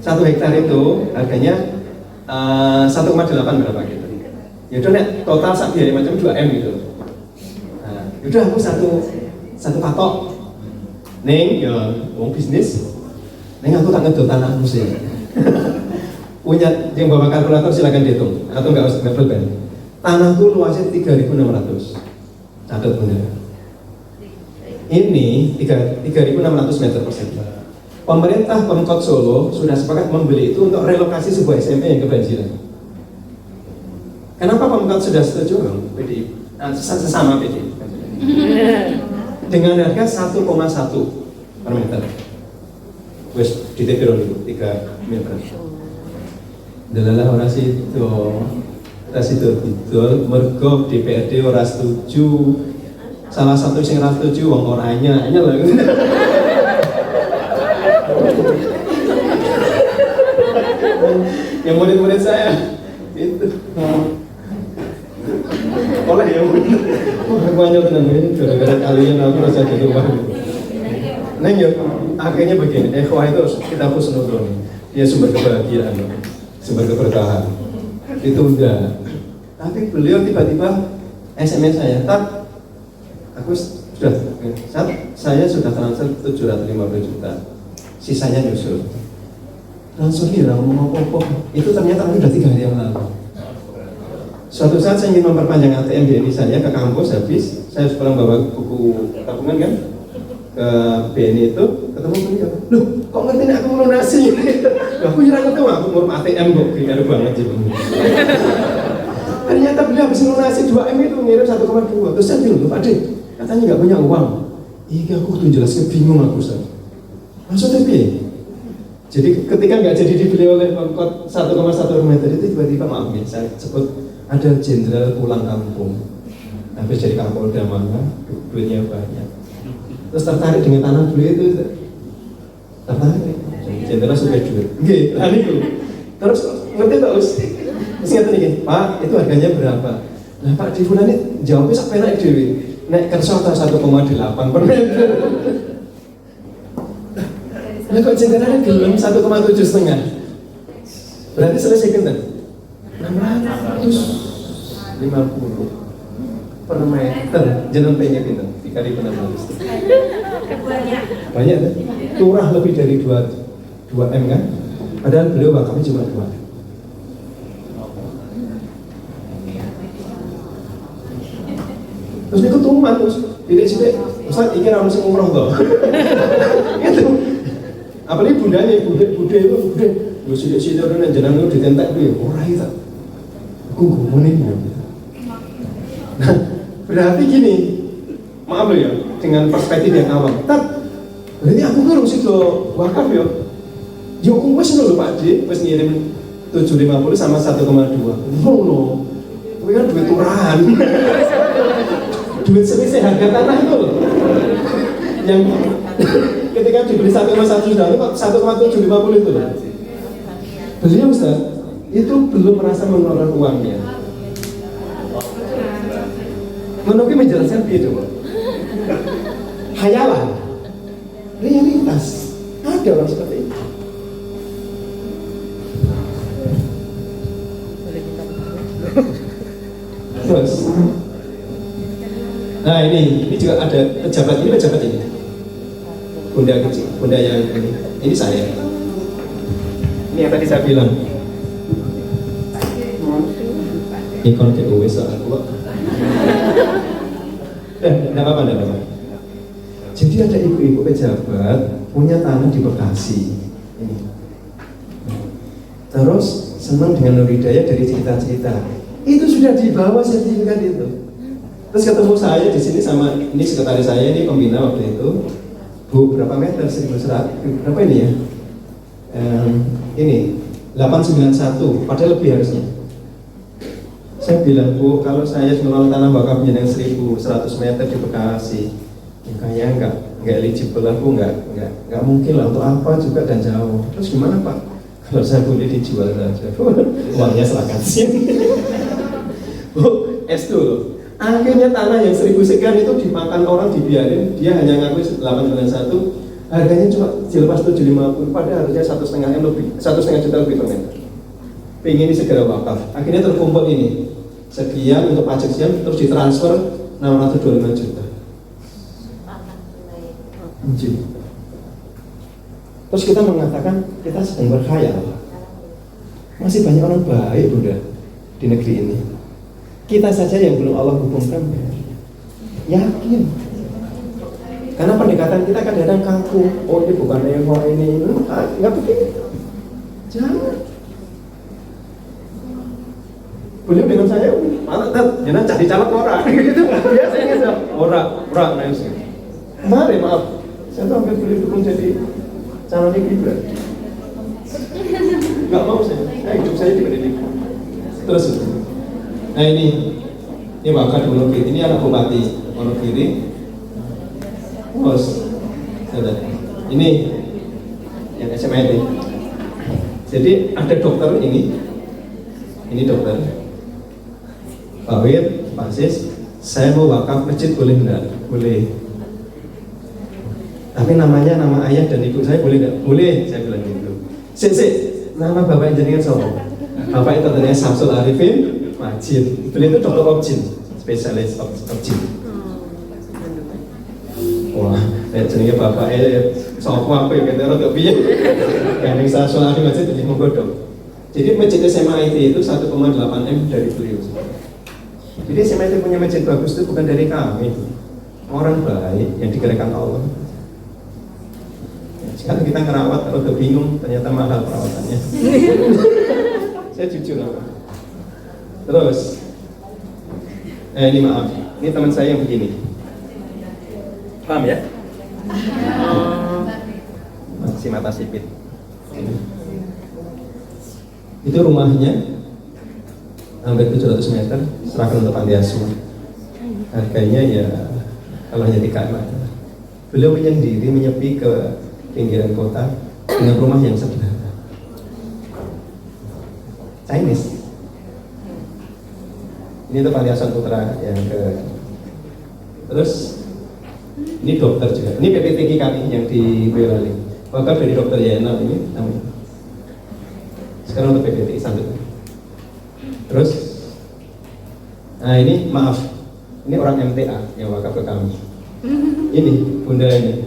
1 hektar itu harganya 1,8 berapa gitu. Ya udah nek total sak biaya macam 2M gitu. Nah, udah aku satu patok. Neng ya wong bisnis. Neng aku tak ngedol tanahmu sih. Punya yang bawa kalkulator silakan dihitung atau enggak usah pulpen. Tanahku luasnya 3.600. Catat bener. Ini 3.600 meter persegi. Pemerintah Pemkot Solo sudah sepakat membeli itu untuk relokasi sebuah SMP yang kebanjiran. Kenapa Pemkot sudah setuju? PDI, sesama PDI. Dengan harga 1,1 per meter. Wes ditepiron itu 3 meter. Delalah orang situ, mergo DPRD ora setuju. Salah satu yang ora setuju wong orangnya lah. Yang murid-murid saya itu oleh ya banyak tenang ini gara-gara kalian aku rasa gitu banget. Neng ya akhirnya begini, ikhwah itu kita husnudon, dia sumber kebahagiaan, sumber keberkahan. Itu enggak. Tapi beliau tiba-tiba SMS saya, aku sudah, saya sudah transfer 750 juta, sisanya nyusul. Langsung hilang, ngomong apa-apa. Itu ternyata udah 3 hari yang lalu. Suatu saat saya ingin memperpanjang ATM BNI saya ke kampus, habis saya pulang bawa buku tabungan kan ke BNI itu, ketemu beliau. Loh, kok ngerti nih aku melunasi? Aku nyerang ketemu, aku mau ATM kok, gila banget sih. Ternyata beliau habis melunasi 2M itu ngirim 1,2. Terus saya bilang, Pak Dik, katanya nggak punya uang. Iya, aku tuh jelasnya bingung aku, Ustaz. Maksudnya piye? Jadi ketika nggak jadi dibeli oleh Pemkot 1,1 meter itu tiba-tiba maaf ya, saya sebut ada jenderal pulang kampung, habis jadi Kapolda mana, duitnya banyak. Terus tertarik dengan tanah beliau itu, tertarik. Jenderal suka duit, gitu. Terus ngerti tak us? Terus ngerti nih, Pak, itu harganya berapa? Nah Pak di bulan ini jawabnya sampai naik dewi, naik kerso atau 1,8 per meter. Nah kok jenderal gelem 1,7 setengah, berarti selesai kan? 650 per meter, jeneng pengen itu 3.600. Banyak kan? Turah lebih dari 2M kan? Padahal beliau wakafnya cuma 2. Terus itu tuman terus, tidak Ustaz ini orang sing umroh toh. Itu. Apalagi budanya, bude itu lu sidik-sidik orang jenang lu ditentak dia, ora itu. Aku ngomongin ya. Nah, berarti gini, maaf ya, dengan perspektif yang awam. Berarti aku kan harus itu wakaf ya. Ya aku wes lho Pak D, wes ngirim 750 sama 1,2. No. Tapi kan duit turahan. Duit selisih harga tanah itu loh. Yang ketika dibeli 1,1 juta itu 1,750 itu loh. Beliau Ustaz, itu belum merasa mengeluarkan uangnya. Menurut menjelaskan begitu Pak. Hayalan, realitas, ada orang seperti itu. Terus, nah ini juga ada pejabat ini. Bunda kecil, bunda yang ini saya. Ini yang tadi saya bilang. Ikon ke US aku. Tidak apa-apa. Jadi ada ibu-ibu pejabat punya tanah di Bekasi. Ini. Terus senang dengan Nur Hidayah dari cerita-cerita. Itu sudah dibawa sertifikat itu. Terus ketemu saya di sini sama ini sekretaris saya, ini pembina waktu itu. Bu, berapa meter? 1.100? Berapa ini ya? Ini 891, padahal lebih harusnya. Saya bilang, Bu, kalau saya menolak tanah wakafnya yang 1.100 meter di Bekasi, kayaknya enggak eligible, aku enggak mungkin lah untuk apa juga dan jauh. Terus gimana Pak? Kalau saya boleh dijual saja, uangnya serahkan sih. Oh, S2 loh. Akhirnya tanah yang 1000 sekian itu dimakan orang, dibiarin, dia hanya ngaku 891, harganya cuma dilepas 750, padahal harusnya 1,5 M lebih, 1,5 juta lebih per meter. Pengen ini segera wakaf. Akhirnya terkumpul ini sekian untuk pajak sekian, terus ditransfer 625 juta. Terus kita mengatakan kita sedang berkhayal. Masih banyak orang baik Bunda di negeri ini. Kita saja yang belum Allah hukumkan. Yakin. Karena pendekatan kita kadang-kadang kaku. Oh ini bukan nengok ini. Enggak begini. Jangan. Beliau dengan saya, jangan cari calon orang. Gitu biasanya orang nangis. Mari maaf. Saya tuh hampir beli dukung jadi calonnya Gibran. Enggak mau saya hidup saya di pendidikan. Terus, nah ini wakil Wonogiri, ini anak bupati Wonogiri. Terus, ini yang SMIT. Jadi ada dokter ini dokter. Pak Wir, Pak Sis, saya mau wakaf masjid boleh enggak? Boleh. Tapi namanya nama ayah dan ibu saya boleh enggak? Boleh, saya bilang gitu. Sik, nama bapak jenengan siapa? Bapak itu ternyata Samsul Arifin Majid. Beliau itu dokter objin, spesialis objin. Wah, jenenge bapak sapa apa ya kira kira piye? Gandeng Samsul Arifin Majid jadi menggodok. Jadi masjid SMA itu 1,8 M dari beliau. Jadi SMA itu punya masjid bagus itu bukan dari kami, orang baik yang digerakkan Allah. Sekarang kita ngerawat, kalau udah bingung ternyata mahal perawatannya. Saya jujur apa? Terus, ini maaf, ini teman saya yang begini. Paham ya? Masih mata sipit. Itu rumahnya hampir 700 meter, serahkan untuk panti asuhan. Harganya ya kalau hanya 3 M. Beliau menyendiri, menyepi ke pinggiran kota dengan rumah yang sederhana. Chinese. Ini untuk panti asuhan putra yang ke. Terus ini dokter juga. Ini PPTK kami yang di Boyolali. Wakaf dari dokter Yenal ini namanya. Sekarang untuk PPTK sambil. Terus, nah ini maaf, ini orang MTA yang wakaf ke kami. Ini bunda ini.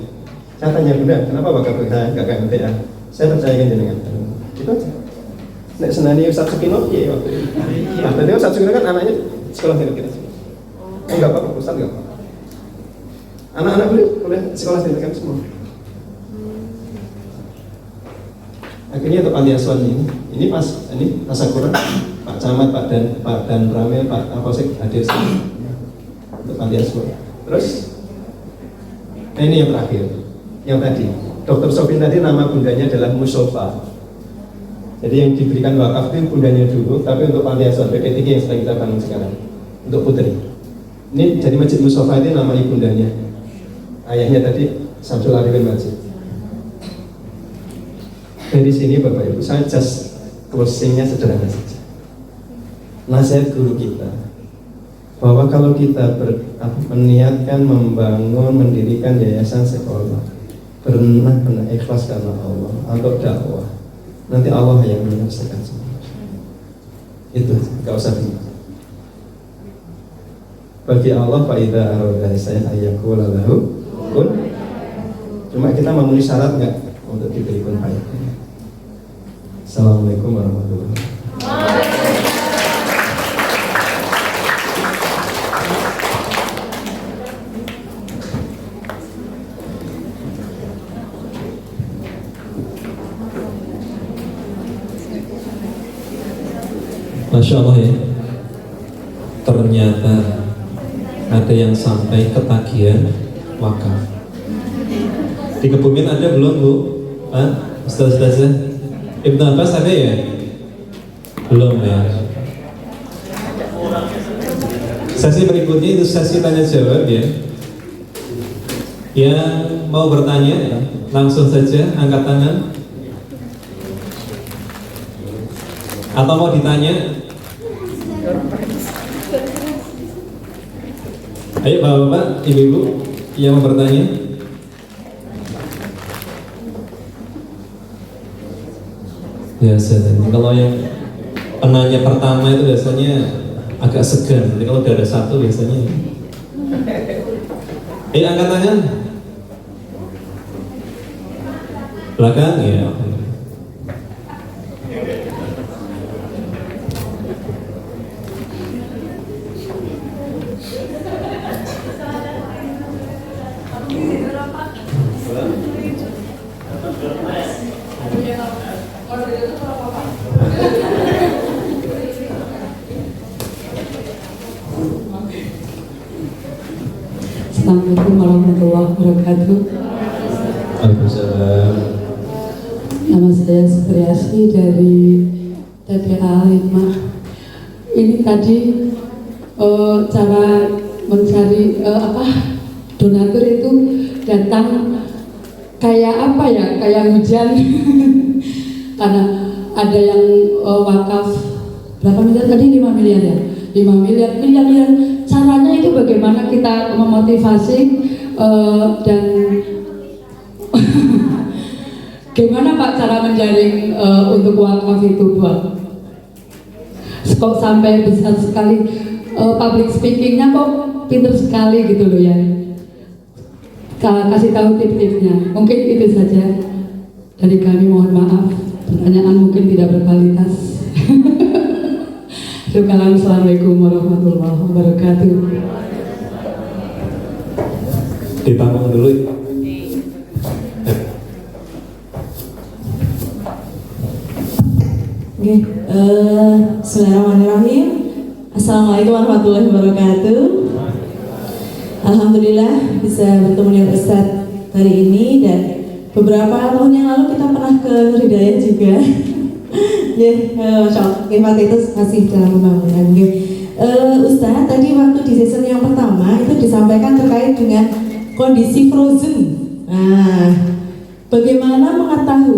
Saya tanya bunda, kenapa wakaf ke saya nggak ke MTA? Saya percayakan jenengan. Itu aja. Nek senani Ustadz Sukino, iya waktu itu. Nah, tadi Ustadz Sukino kan anaknya sekolah dengan kita semua. Enggak apa-apa, Ustadz enggak apa-apa. Anak-anak boleh sekolah dengan kami semua. Akhirnya untuk panti asuhan ini pas tasakuran Pak Camat, Pak Dan Ramil, Pak Aposek hadir sini untuk panti asuhan. Terus, nah ini yang terakhir, yang tadi Dr. Sofin tadi nama bundanya adalah Musofa. Jadi yang diberikan wakaf itu bundanya dulu, tapi untuk panti asuhan PPTK yang sedang kita bangun sekarang untuk putri. Ini jadi Masjid Musofa itu nama ibundanya. Ayahnya tadi Samsul Arifin Majid. Dari sini Bapak Ibu, saya just closingnya sederhana saja. Nasihat guru kita bahwa kalau kita meniatkan membangun, mendirikan yayasan sekolah, benar-benar ikhlas karena Allah untuk dakwah, nanti Allah yang menyelesaikan semua. Itu nggak usah bingung. Bagi Allah faida aroda saya ayakul lahu kun. Cuma kita memenuhi syarat nggak untuk diberi kun fayakun. Assalamualaikum warahmatullahi wabarakatuh. Masya Allah ya, ternyata ada yang sampai ketagihan wakaf. Di Kebumen ada belum Bu? Pak, Ustaz-Ustazah? Ibnu Abbas ada ya? Belum ya. Sesi berikutnya itu sesi tanya jawab ya. Yang mau bertanya langsung saja angkat tangan. Atau mau ditanya? Ayo bapak-bapak, ibu-ibu yang mau bertanya. Biasa, kalau yang penanya pertama itu biasanya agak segan. Jadi kalau udah ada satu biasanya. Angkat tangan. Belakang ya. Assalamualaikum warahmatullahi wabarakatuh. Waalaikumsalam. Nama saya Supriyasi dari TPA 5. Ini tadi cara mencari donatur itu datang kayak apa ya? Kayak hujan. Karena ada yang wakaf berapa miliar tadi? 5 miliar ya? 5 miliar. Caranya itu bagaimana kita memotivasi dan gimana Pak cara menjaring untuk wakaf itu Pak? Kok sampai besar sekali, public speakingnya kok pinter sekali gitu loh ya. Kasih tahu tip-tipsnya. Mungkin itu saja dari kami, mohon maaf pertanyaan mungkin tidak berkualitas. Assalamualaikum warahmatullahi wabarakatuh. Ditampung dulu. Oke, bismillahirrahmanirrahim. Assalamualaikum warahmatullahi wabarakatuh. Alhamdulillah bisa bertemu dengan Ustadz hari ini, dan beberapa tahun yang lalu kita pernah ke Nur Hidayah juga. Ya, Masya Allah, itu masih dalam pembangunan. Ustadz, tadi waktu di season yang pertama itu disampaikan terkait dengan kondisi frozen. Nah, bagaimana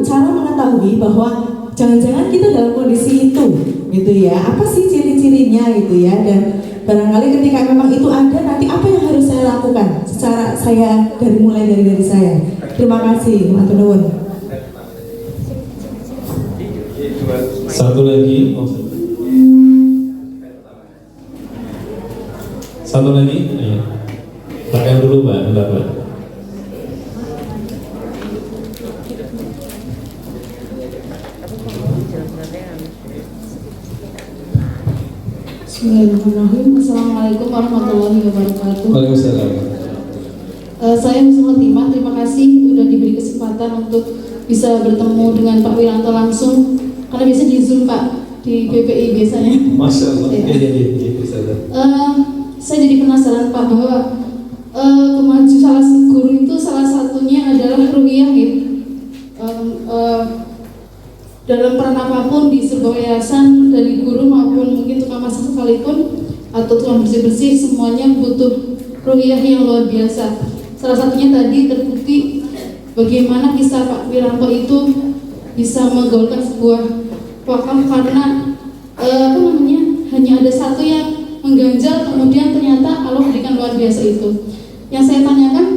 cara mengetahui bahwa jangan-jangan kita dalam kondisi itu, gitu ya? Apa sih ciri-cirinya, gitu ya? Dan barangkali ketika memang itu ada, nanti apa yang harus saya lakukan? Secara saya mulai dari saya. Terima kasih, Matur nuwun. Satu lagi. Satu lagi. Ayo. Pakai dulu Mbak. Bismillahirrahmanirrahim. Assalamualaikum warahmatullahi wabarakatuh. Waalaikumsalam. Saya Miss Fatimah, terima kasih sudah diberi kesempatan untuk bisa bertemu dengan Pak Wiranto langsung. Karena biasa di Zoom Pak, di BPI biasanya. Masya Allah. Iya. Saya jadi penasaran Pak bahwa guru itu salah satunya adalah ruqyah ya. Dalam peran apapun di sebuah yayasan, dari guru maupun mungkin tukang masak sekalipun atau tukang bersih-bersih, semuanya butuh ruqyah yang luar biasa. Salah satunya tadi terbukti bagaimana kisah Pak Wiranto itu bisa menggaulkan sebuah wakaf karena hanya ada satu yang mengganjal, kemudian ternyata Allah berikan luar biasa itu. Yang saya tanyakan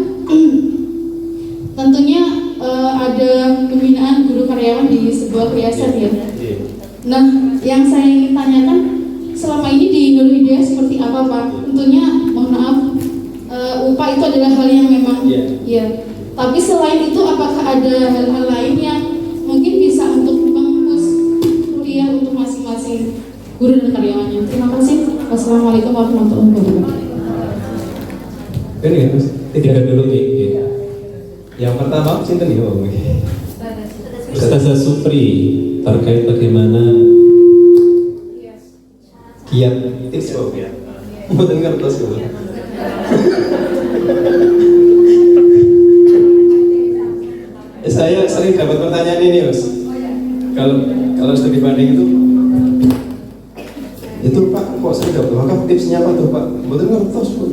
tentunya ada pembinaan guru karyawan di sebuah yayasan ya. Nah, yang saya ingin tanyakan selama ini di Nur Hidayah seperti apa Pak? Tentunya mohon maaf, upah itu adalah hal yang memang ya. Tapi selain itu apakah ada hal-hal lain yang mungkin bisa untuk menghapus ruqyah untuk masing-masing guru dan karyawannya? Terima kasih. Wassalamualaikum warahmatullahi wabarakatuh. Ini ya, Tiga dulu Ki. yang pertama cinta nih Om. Ustazah Supri terkait bagaimana Kiat tips Om ya. Mau dengar terus dulu. Saya sering dapat pertanyaan ini Mas. Kalau studi banding itu Pak, kok sering dapat wakaf, tipsnya apa tuh Pak? Betul ngertos Bu.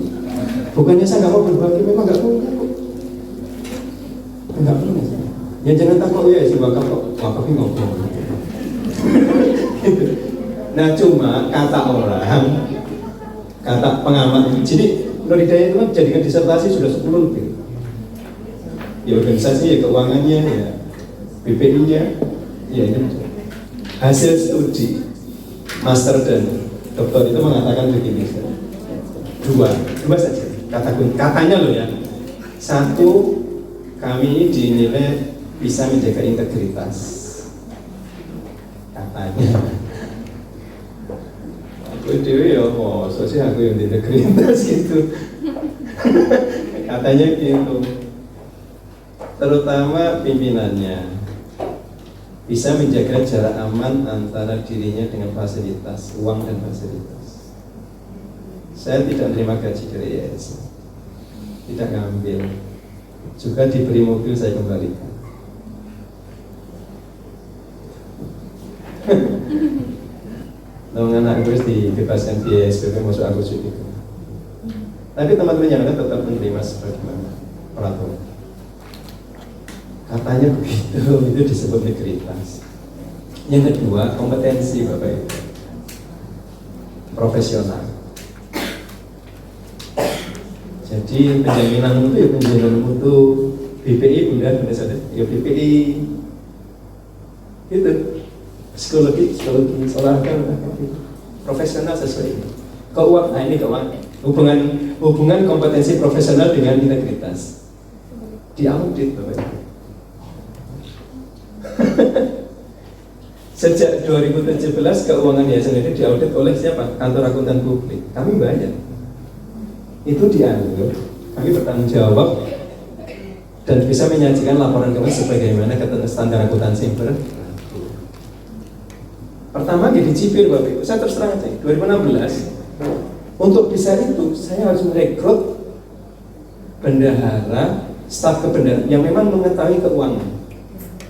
Bukannya saya nggak mau berbagi, memang nggak punya kok. Nggak punya. Ya jangan takut ya si wakaf kok, wakafnya ngomong. Nah cuma kata orang, kata pengamat, jadi Nur Hidayah itu kan jadikan disertasi sudah 10 lebih. Ya organisasi, ya keuangannya, ya BPI-nya, ya ini hasil studi master dan doktor itu mengatakan begini, dua saja katanya loh ya. Satu, kami ini dinilai bisa menjaga integritas katanya. Aku dewe ya mau sih aku yang integritas gitu. Katanya gitu. Terutama pimpinannya bisa menjaga jarak aman antara dirinya dengan fasilitas, uang dan fasilitas. Saya tidak menerima gaji dari yayasan, tidak ngambil, juga diberi mobil saya kembalikan. Namun anak gue dibebaskan biaya SPP masuk aku juga. Tapi teman-teman yang ada tetap menerima sebagaimana peraturan. Katanya begitu, itu disebut integritas. Yang kedua, kompetensi Bapak Ibu, profesional. Jadi penjaminan mutu ya penjaminan mutu, BPI bunda saja, ya BPI itu psikologi, olahraga, profesional sesuai ini. Keuangan, nah ini keuangan, hubungan kompetensi profesional dengan integritas diaudit Bapak Ibu. Sejak 2017 keuangan yayasan ini diaudit oleh siapa? Kantor Akuntan Publik. Kami banyak. Itu dianggap kami bertanggung jawab dan bisa menyajikan laporan keuangan sebagaimana ketentuan standar akuntansi yang berlaku. Pertama dicipir Bapak Ibu. Saya terus terang aja. 2016 untuk bisa itu saya harus merekrut bendahara, staf kebendaharaan yang memang mengetahui keuangan.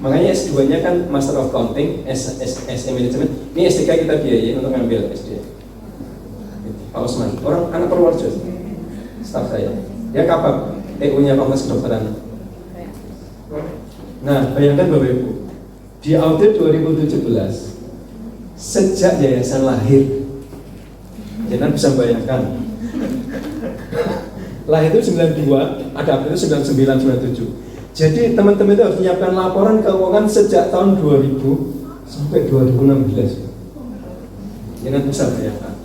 Makanya S2-nya kan Master of Accounting, SM Management. Ini S3 kita biayai untuk ngambil SD. Pak Osman, orang anak Purworejo, staf saya. Dia kapab, TU-nya Fakultas Kedokteran. Nah, bayangkan Bapak Ibu, di audit 2017, sejak yayasan lahir, jangan bisa bayangkan. Lahir itu 92, ada update itu 99, 97. Jadi teman-teman itu harus menyiapkan laporan keuangan sejak tahun 2000 sampai 2016. Jangan bisa bayangkan.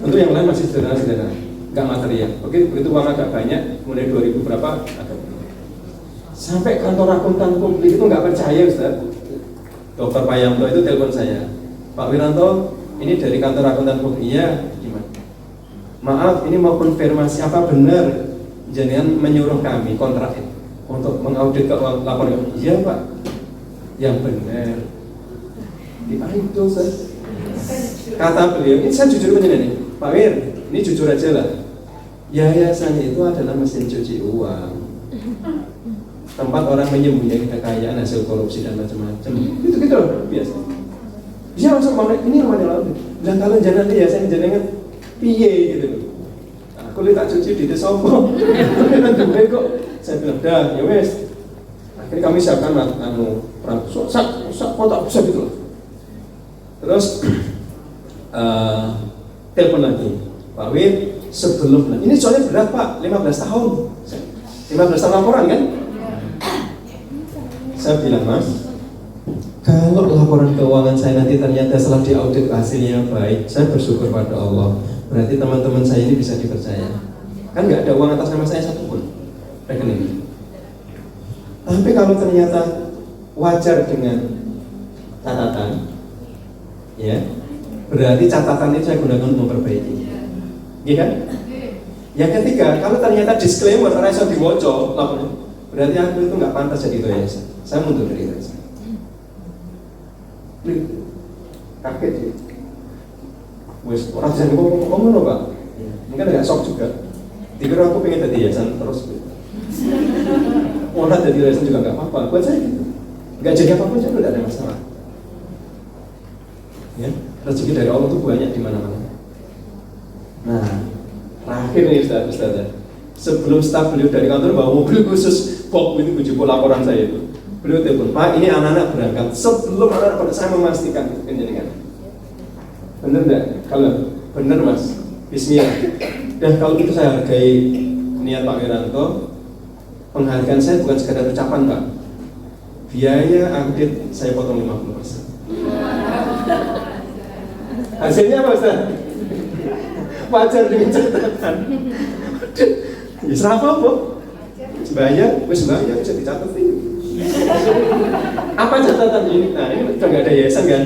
Untuk yang lain masih sederhana, nggak material. Begitu uang agak banyak, mulai 2000 berapa, agak banyak. Sampai kantor akuntan publik itu nggak percaya Ustaz. Dr. Payamto itu telepon saya, Pak Wiranto, ini dari kantor akuntan publik. Iya, gimana? Maaf, ini mau konfirmasi apa benar jangan menyuruh kami kontrak untuk mengaudit keuangan laporan. Iya Pak, yang benar. Itu saya. Kata beliau, ini saya jujur begini nih, Pak Wir, ini jujur aja lah. Yayasan itu adalah mesin cuci uang, tempat orang menyembunyikan kekayaan hasil korupsi dan macam-macam. Itu gitu loh, biasa. Dia langsung mau ini namanya lalu. Dan kalau jangan yayasan jangan piye gitu loh. Kulit tak cuci di sopo, kok saya bilang dah ya wes. Akhirnya kami siapkan sak kotak bisa gitu loh. Terus telepon lagi, Pak Wir, sebelum ini soalnya berat Pak, 15 tahun 15 tahun laporan kan. Saya bilang Mas, kalau laporan keuangan saya nanti ternyata setelah diaudit hasilnya baik, saya bersyukur pada Allah. Berarti teman-teman saya ini bisa dipercaya. Kan nggak ada uang atas nama saya satupun rekening. Tapi kalau ternyata wajar dengan catatan, ya berarti catatan itu saya gunakan untuk memperbaiki. Iya kan? Yang ketiga, kalau ternyata disclaimer rasa diwoco, berarti aku itu nggak pantas jadi yayasan. Saya mundur dari yayasan. Kaget sih. Wes orang jadi ngomong loh Pak, mungkin agak shock juga. Dikira aku pengen jadi yayasan terus. Orang jadi yayasan juga nggak apa-apa. Buat saya gitu, nggak jadi apapun saya tidak ada masalah. Ya, rezeki dari Allah itu banyak di mana-mana. Nah, terakhir nih Ustaz. Sebelum staf beliau dari kantor bawa mobil khusus Bob itu jemput laporan saya itu. Beliau telepon, Pak, ini anak-anak berangkat. Sebelum anak-anak berangkat, saya memastikan penjaringan. Bener enggak? Kalau bener Mas, bismillah. Dan kalau itu saya hargai niat Pak Wiranto. Penghargaan saya bukan sekadar ucapan Pak. Biaya audit saya potong 50%. Hasilnya apa Ustaz? Wajar dengan catatan. Ya serapa apa? Bayar, wis bayar bisa dicatat. Apa catatan ini? Nah ini udah nggak ada yayasan kan?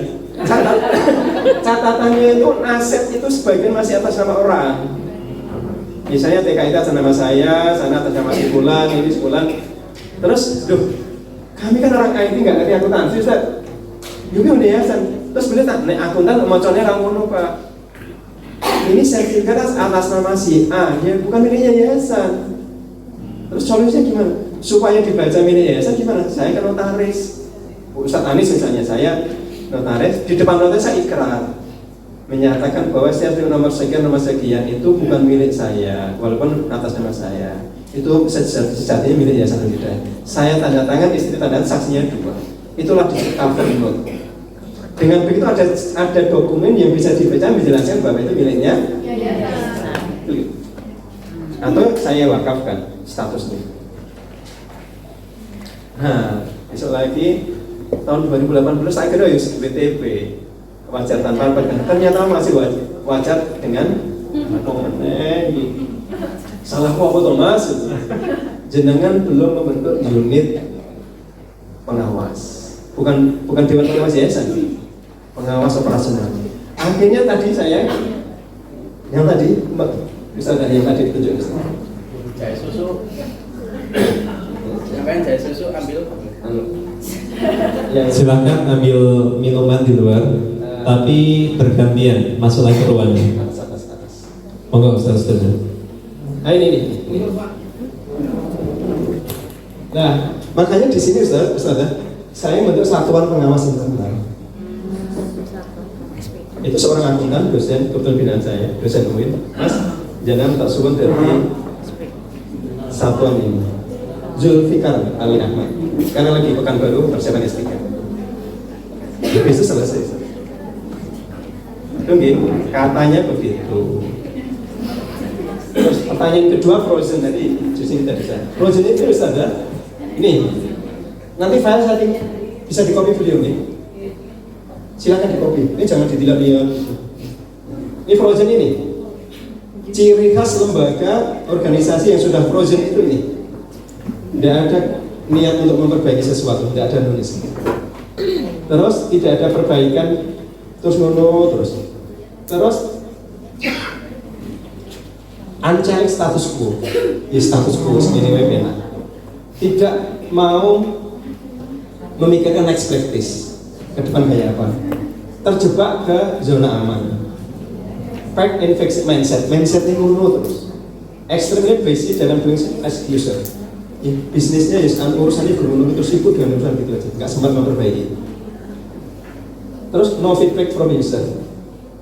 Catatannya itu aset itu sebagian masih atas nama orang. Misalnya TKI atas nama saya, sana atas nama si Fulan, ini si Fulan. Terus, kami kan orang IT nggak ngerti akuntansi, Ustaz. Juga udah yayasan. Terus bener tak, nek akuntan mocornya ngono Pak. Ini sertifikat atas nama si A, ya bukan milik yayasan. Terus solusinya gimana? Supaya dibaca milik yayasan gimana? Saya kan notaris. Ustadz Anis misalnya, saya notaris, di depan notaris saya ikrar menyatakan bahwa sertifikat nomor sekian itu bukan milik saya, walaupun atas nama saya. Itu sejatinya milik yayasan tidak. Saya tanda tangan, istri tanda tangan, saksinya 2. Itulah di cover note. Dengan begitu ada dokumen yang bisa dibaca menjelaskan bahwa itu miliknya yayasan. Atau saya wakafkan statusnya. Nah, besok lagi tahun 2018 saya kira WTP wajar tanpa pegang. Ternyata masih wajar dengan salah apa Thomas? Jenengan belum membentuk unit pengawas, bukan dewan pengawas yayasan, pengawas operasional. Akhirnya tadi saya yang tadi bisa dari yang tadi ditunjuk Jaya susu. Siapa yang jaya susu ambil? Silakan ambil minuman di luar, tapi bergantian masuk lagi ke ruangan. atas. Monggo Ustaz. Nah ini. Nah, makanya di sini Ustaz, saya membentuk satuan pengawas internal. Itu seorang akuntan, dosen kebetulan binaan saya, dosen UIN, Mas jangan tak suwun dari satuan ini. Zulfikar Ali Ahmad, karena lagi Pekanbaru persiapan S3. Besok selesai. Mungkin katanya begitu. Terus pertanyaan kedua frozen tadi, justru tadi saya. Frozen itu harus ada. Ini nanti file saya bisa di copy video ini. Silakan di copy. Ini jangan ditilang-tilang. Ini frozen ini. Ciri khas lembaga organisasi yang sudah frozen itu ini. Tidak ada niat untuk memperbaiki sesuatu, tidak ada nulis. Terus tidak ada perbaikan terus terus uncheck status quo. Ya status quo sendiri enak. Tidak mau memikirkan next practice ke depan kayak apa. Terjebak ke zona aman. Fact and fixed mindset ini ngono terus. Extremely basic dalam doing as user. Bisnisnya urusannya guru terus sibuk dengan urusan gitu aja, nggak sempat memperbaiki. Terus no feedback from user,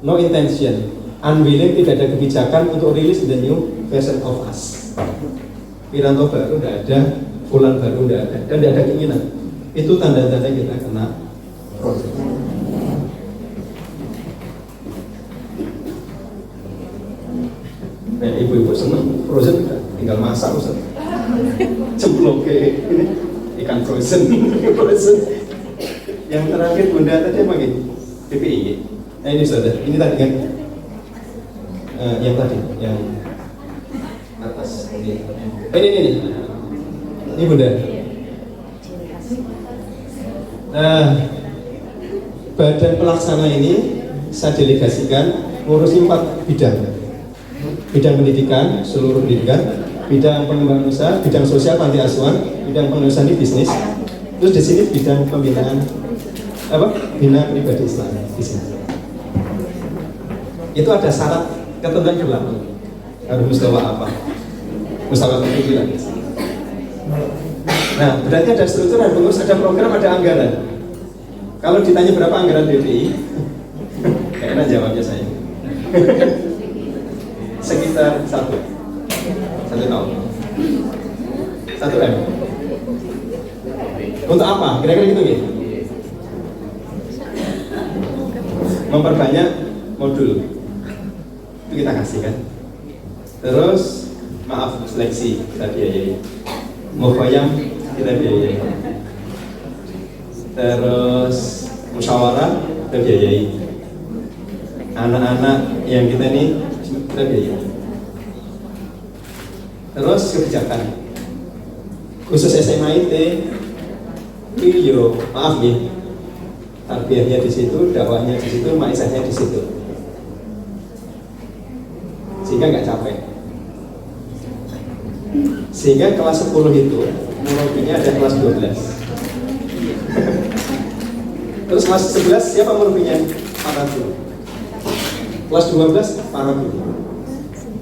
no intention, unwilling, tidak ada kebijakan untuk rilis the new version of us. Wiranto baru nggak ada, Fulan baru nggak ada, dan tidak ada keinginan. Itu tanda-tanda kita kena proses. Nah, ibu-ibu senang frozen tinggal masak Ustaz. Cemplok kayak ini ikan frozen. Yang terakhir Bunda tadi apa gitu? PPI. Nah ini sudah, ini tadi kan yang tadi, yang atas ini. Ini Bunda. Badan pelaksana ini saya delegasikan ngurusi 4 bidang. Bidang pendidikan, seluruh pendidikan, bidang pengembangan usaha, bidang sosial panti asuhan, bidang pengurusan bisnis. Terus di sini bidang pembinaan bina pribadi Islam di sini. Itu ada syarat ketentuan berlaku. Harus mustawa apa? Mustawa kepikiran. Nah, berarti ada struktur, ada pengurus, ada program, ada anggaran. Kalau ditanya berapa anggaran BPI, kayaknya jawabnya saya. Sekitar 1 tahun. 1 M. Untuk apa? Kira-kira gitu ya? Memperbanyak modul. Itu kita kasih kan. Terus maaf seleksi kita biayai. Mukhoyam kita biayai. Terus musyawarah kita biayai. Anak-anak yang kita nih kita biayai. Terus kebijakan khusus SMA IT iyo maaf nih, tarbiyahnya di situ, dakwahnya di situ, maisahnya di situ, sehingga nggak capek. Sehingga kelas 10 itu murabinya ada kelas 12. Terus kelas 11 siapa murabinya? Para guru. Kelas 12 para guru.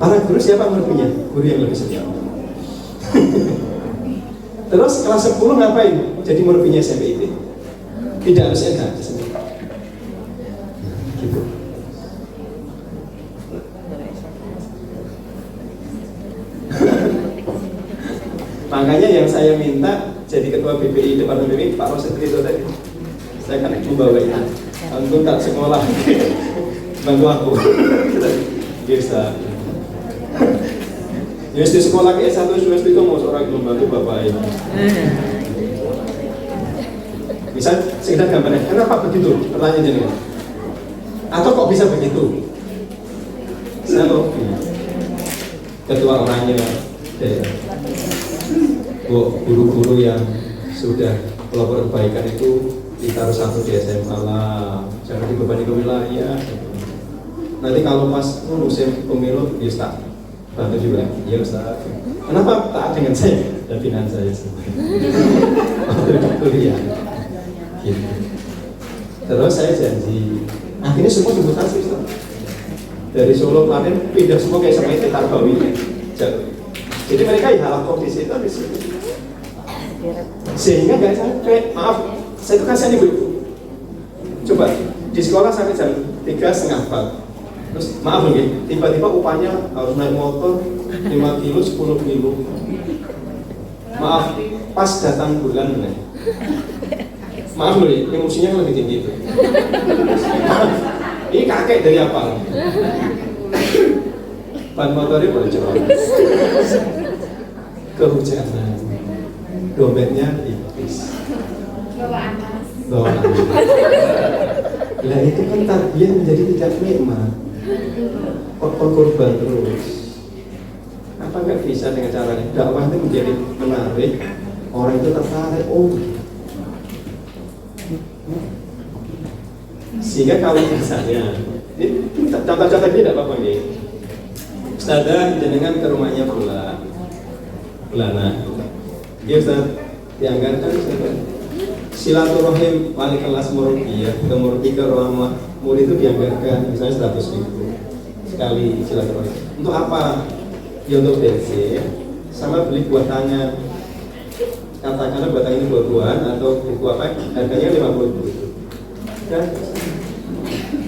Para guru siapa murabinya? Guru yang lebih senior. Terus kelas 10 ngapain? Jadi murabinya SMP itu. Tidak harus NH di sini. Gitu. Makanya yang saya minta jadi ketua BPI Departemen BPI Pak Roset itu tadi. Saya kan membawa itu. Untuk tak sekolah bantu aku. Bisa. Ya di sekolah ke S1 SD itu mau seorang membantu bapak ini. Bisa sekedar gambarnya. Kenapa begitu? Pertanyaan jadi. Atau kok bisa begitu? Saya tahu. Ketua orangnya daerah. Guru-guru yang sudah melakukan kebaikan itu ditaruh satu di SMA lah. Jangan dibebani ke wilayah. Nanti kalau pas musim pemilu bisa bantu juga, ya Ustaz. Kenapa taat dengan saya? Dan finansial saya kuliah. Gitu. Terus saya janji, akhirnya semua dimutasi Ustaz. Dari Solo kemarin pindah semua kayak sama itu Tarbawi. Jadi mereka ya halal di situ, di situ. Sehingga nggak sampai, maaf, saya itu kasihan ibu-ibu. Coba di sekolah sampai jam 3:30. Terus maaf nih, tiba-tiba upahnya harus naik motor 5 kilo, 10 kilo. Maaf, pas datang bulan nih. Maaf loh, emosinya lebih tinggi itu. Ini kakek dari apa? Ban motornya bocor. Kehujanan. Dompetnya tipis. Bawa anas. Lah itu kan tarbiyah menjadi tidak nikmat. Korban terus. Apa nggak bisa dengan cara ini? Dakwah itu menjadi menarik, orang itu tertarik. Oh, sehingga kalau misalnya, ini contoh-contoh ini tidak apa-apa nih. Ustazah jenengan ke rumahnya Bulana. Dia Ustaz dianggarkan silaturahim wali kelas murabbi ya, ke murabbi ke rumah murid itu dianggarkan misalnya 100.000 sekali silaturahim. Untuk apa? Ya untuk bensin sama beli buah tangan. Katakanlah buah tangan ini buah-buahan atau buku apa? Harganya 50.000.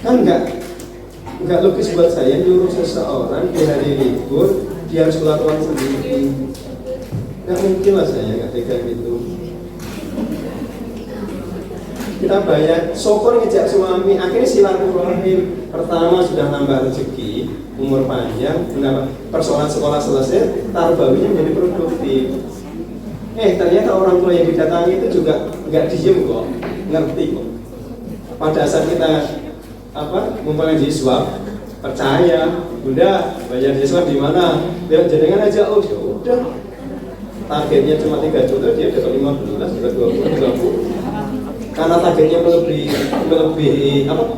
Kan enggak logis buat saya nyuruh seseorang di hari libur dia harus keluar sendiri. Nggak mungkin lah saya nggak tega gitu. Kita bayar, syukur ngejak suami, akhirnya silaturahim. Pertama sudah nambah rezeki, umur panjang, persoalan sekolah selesai, tarbawinya menjadi produktif. Ternyata orang tua yang didatangi itu juga nggak diem kok, ngerti kok. Pada saat kita ngumpulin siswa, percaya, Bunda bayar siswa di mana? Biar jenengan aja, oh ya udah. Targetnya cuma 3 juta, dia dapat 15, dapat 20, 30. Karena targetnya lebih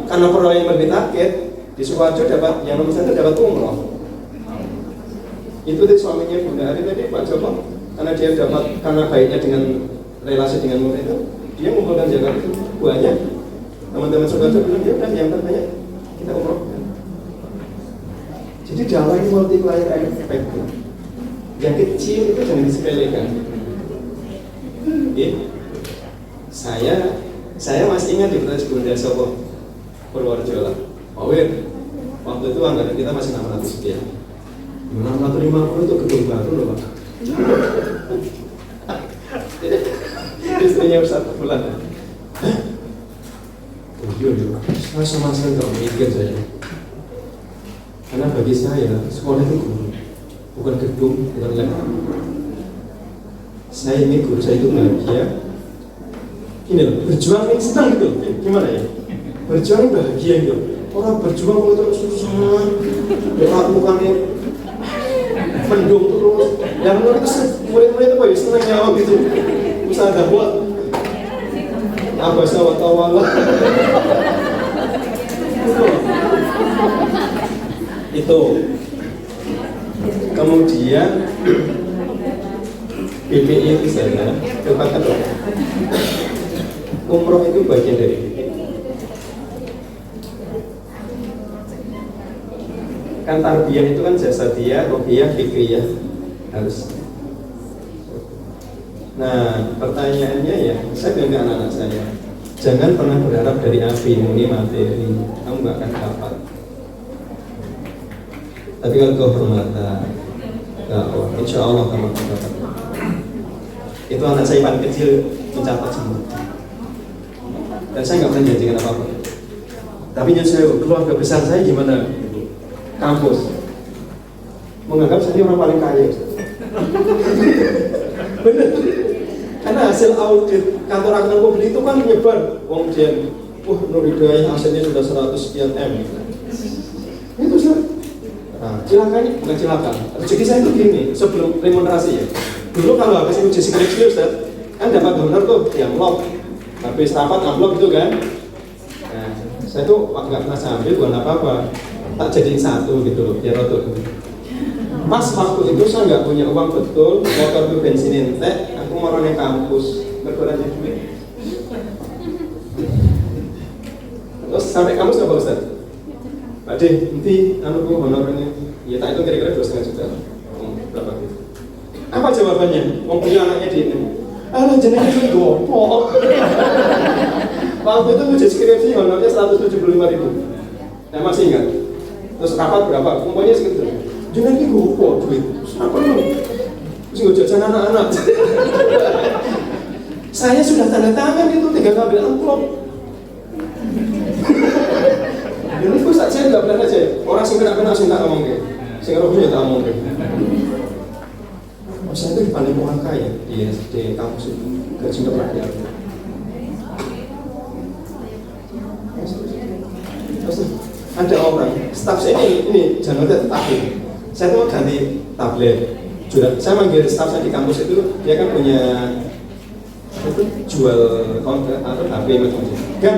karena perolehan yang lebih target, di Sukoharjo dapat yang nomor 1 dapat umroh. Itu tadi suaminya Bunda Ari tadi Pak Joko, karena dia dapat karena baiknya dengan relasi dengan murid itu, dia mengumpulkan zakat itu banyak. Teman-teman Sukoharjo bilang dia udah yang terbanyak kita umroh. Jadi dakwah ini multiplier effect. Yang kecil itu jangan disepelekan. Saya masih ingat di Proses Bunda Sopo Purworejo lah. Pak Wir, waktu itu anggaran kita masih 600 sekian. 650 itu gedung baru loh Pak. ya Ustaz bulan. Hah? Oh iya, saya sama sekali nggak mikir saya. Karena bagi saya sekolah itu guru, bukan gedung, bukan lab. Saya ini guru, saya itu bahagia. Ini loh, berjuang instan gitu. Gimana ya? Berjuang bahagia gitu. Orang berjuang itu susah, berat mukanya mendung terus. Yang itu murid-murid itu senang nyawa gitu. Usaha dakwah. Apa sawat tawala. Itu. Kemudian BPI di sana katakan umroh itu bagian dari kan tarbiyah itu kan jasadiyah, ruhiyah, fikriyah harus. Nah pertanyaannya ya, saya bilang ke anak-anak saya, jangan pernah berharap dari api murni materi, kamu gak akan dapat. Tapi kalau kehormatan, dakwah, insya Allah kamu akan dapat. Itu anak saya paling kecil mencatat semua. Dan saya nggak pernah janjikan apa-apa. Tapi saya keluarga besar saya gimana? Kampus menganggap saya orang paling kaya. Bener. Karena hasil audit kantor akuntan publik itu kan menyebar. Wong Jen, Nur Hidayah asetnya sudah 100 sekian M. Itu sih. Nah, cilaka ini bukan cilaka. Jadi saya itu gini, sebelum remunerasi ya. Dulu kalau habis uji skripsi Ustaz, kan dapat honor tuh yang lock. Habis rapat amplop itu kan. Nah, saya tuh nggak pernah sambil bukan apa-apa. Tak jadiin satu gitu loh, biar rotok. Pas waktu itu saya nggak punya uang betul, motor tuh bensinin teh, aku mau ke kampus, berkurang duit. Terus sampai kampus nggak Ustaz? Pak D, nanti anu bu honornya, ya tak itu kira-kira 2,5 juta. Berapa gitu? Apa jawabannya? Wong punya anaknya di ini. Alah jenenge itu gopo. Waktu itu uji skripsi honornya 175.000. Saya masih ingat. Terus rapat berapa? Kumpulnya segitu. Jenenge iki gopo duit. Apa lu? Terus nggak jajan anak-anak. Saya sudah tanda tangan itu, tinggal ngambil amplop. Ini kok saya nggak benar aja. Orang sing kena sing tak ngomong ke. Sing rohnya tak ngomong ke. Saya itu paling orang kaya di kampus itu, gaji nggak pernah diambil. Terus ada orang, staf saya ini jangan lihat tablet. Saya tuh ganti tablet. Saya manggil staf saya di kampus itu, dia kan punya itu jual konten atau HP macam-macam. Kan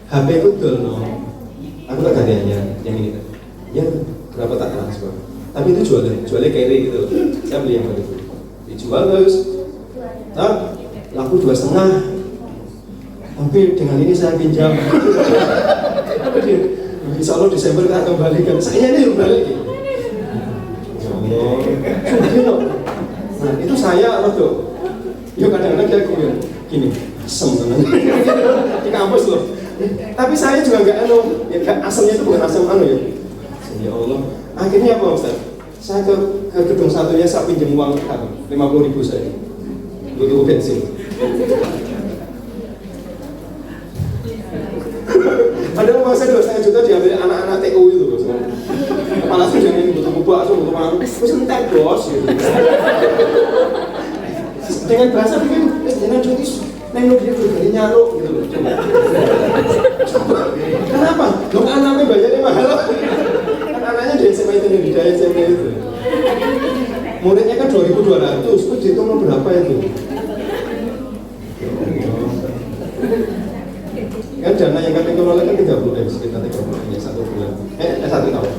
HP itu dulu, aku tak gantiannya yang ini. Ya berapa tak transfer? Tapi itu jualnya carry gitu. Saya beli yang itu dijual terus laku 2,5. Tapi dengan ini saya pinjam. Insya Allah Desember kita kembalikan. Saya ini balik. Oh, nah itu saya loh. Ya kadang-kadang dia bilang gini, asem teman di kampus loh. Tapi saya juga nggak asamnya itu bukan asam ya. Ya Allah. Akhirnya apa Ustaz? Saya ke gedung satunya saya pinjam uang 50.000 saya butuh bensin. Padahal uang saya 2,5 juta diambil anak-anak TU itu bos. Kepala saya jangan butuh bakso, butuh makan. Terus entek bos gitu. Dengan bahasa mungkin jangan cuti nengok dia dari nyaruk gitu loh. Coba. Kenapa? Dong anaknya bayarnya mahal. Anaknya di SMA itu di daya SMA itu. Muridnya kan 2.200, itu dihitung berapa itu? Kan dana yang kami kelola kan 30 sekitar 30 ya 1 bulan. 1 tahun.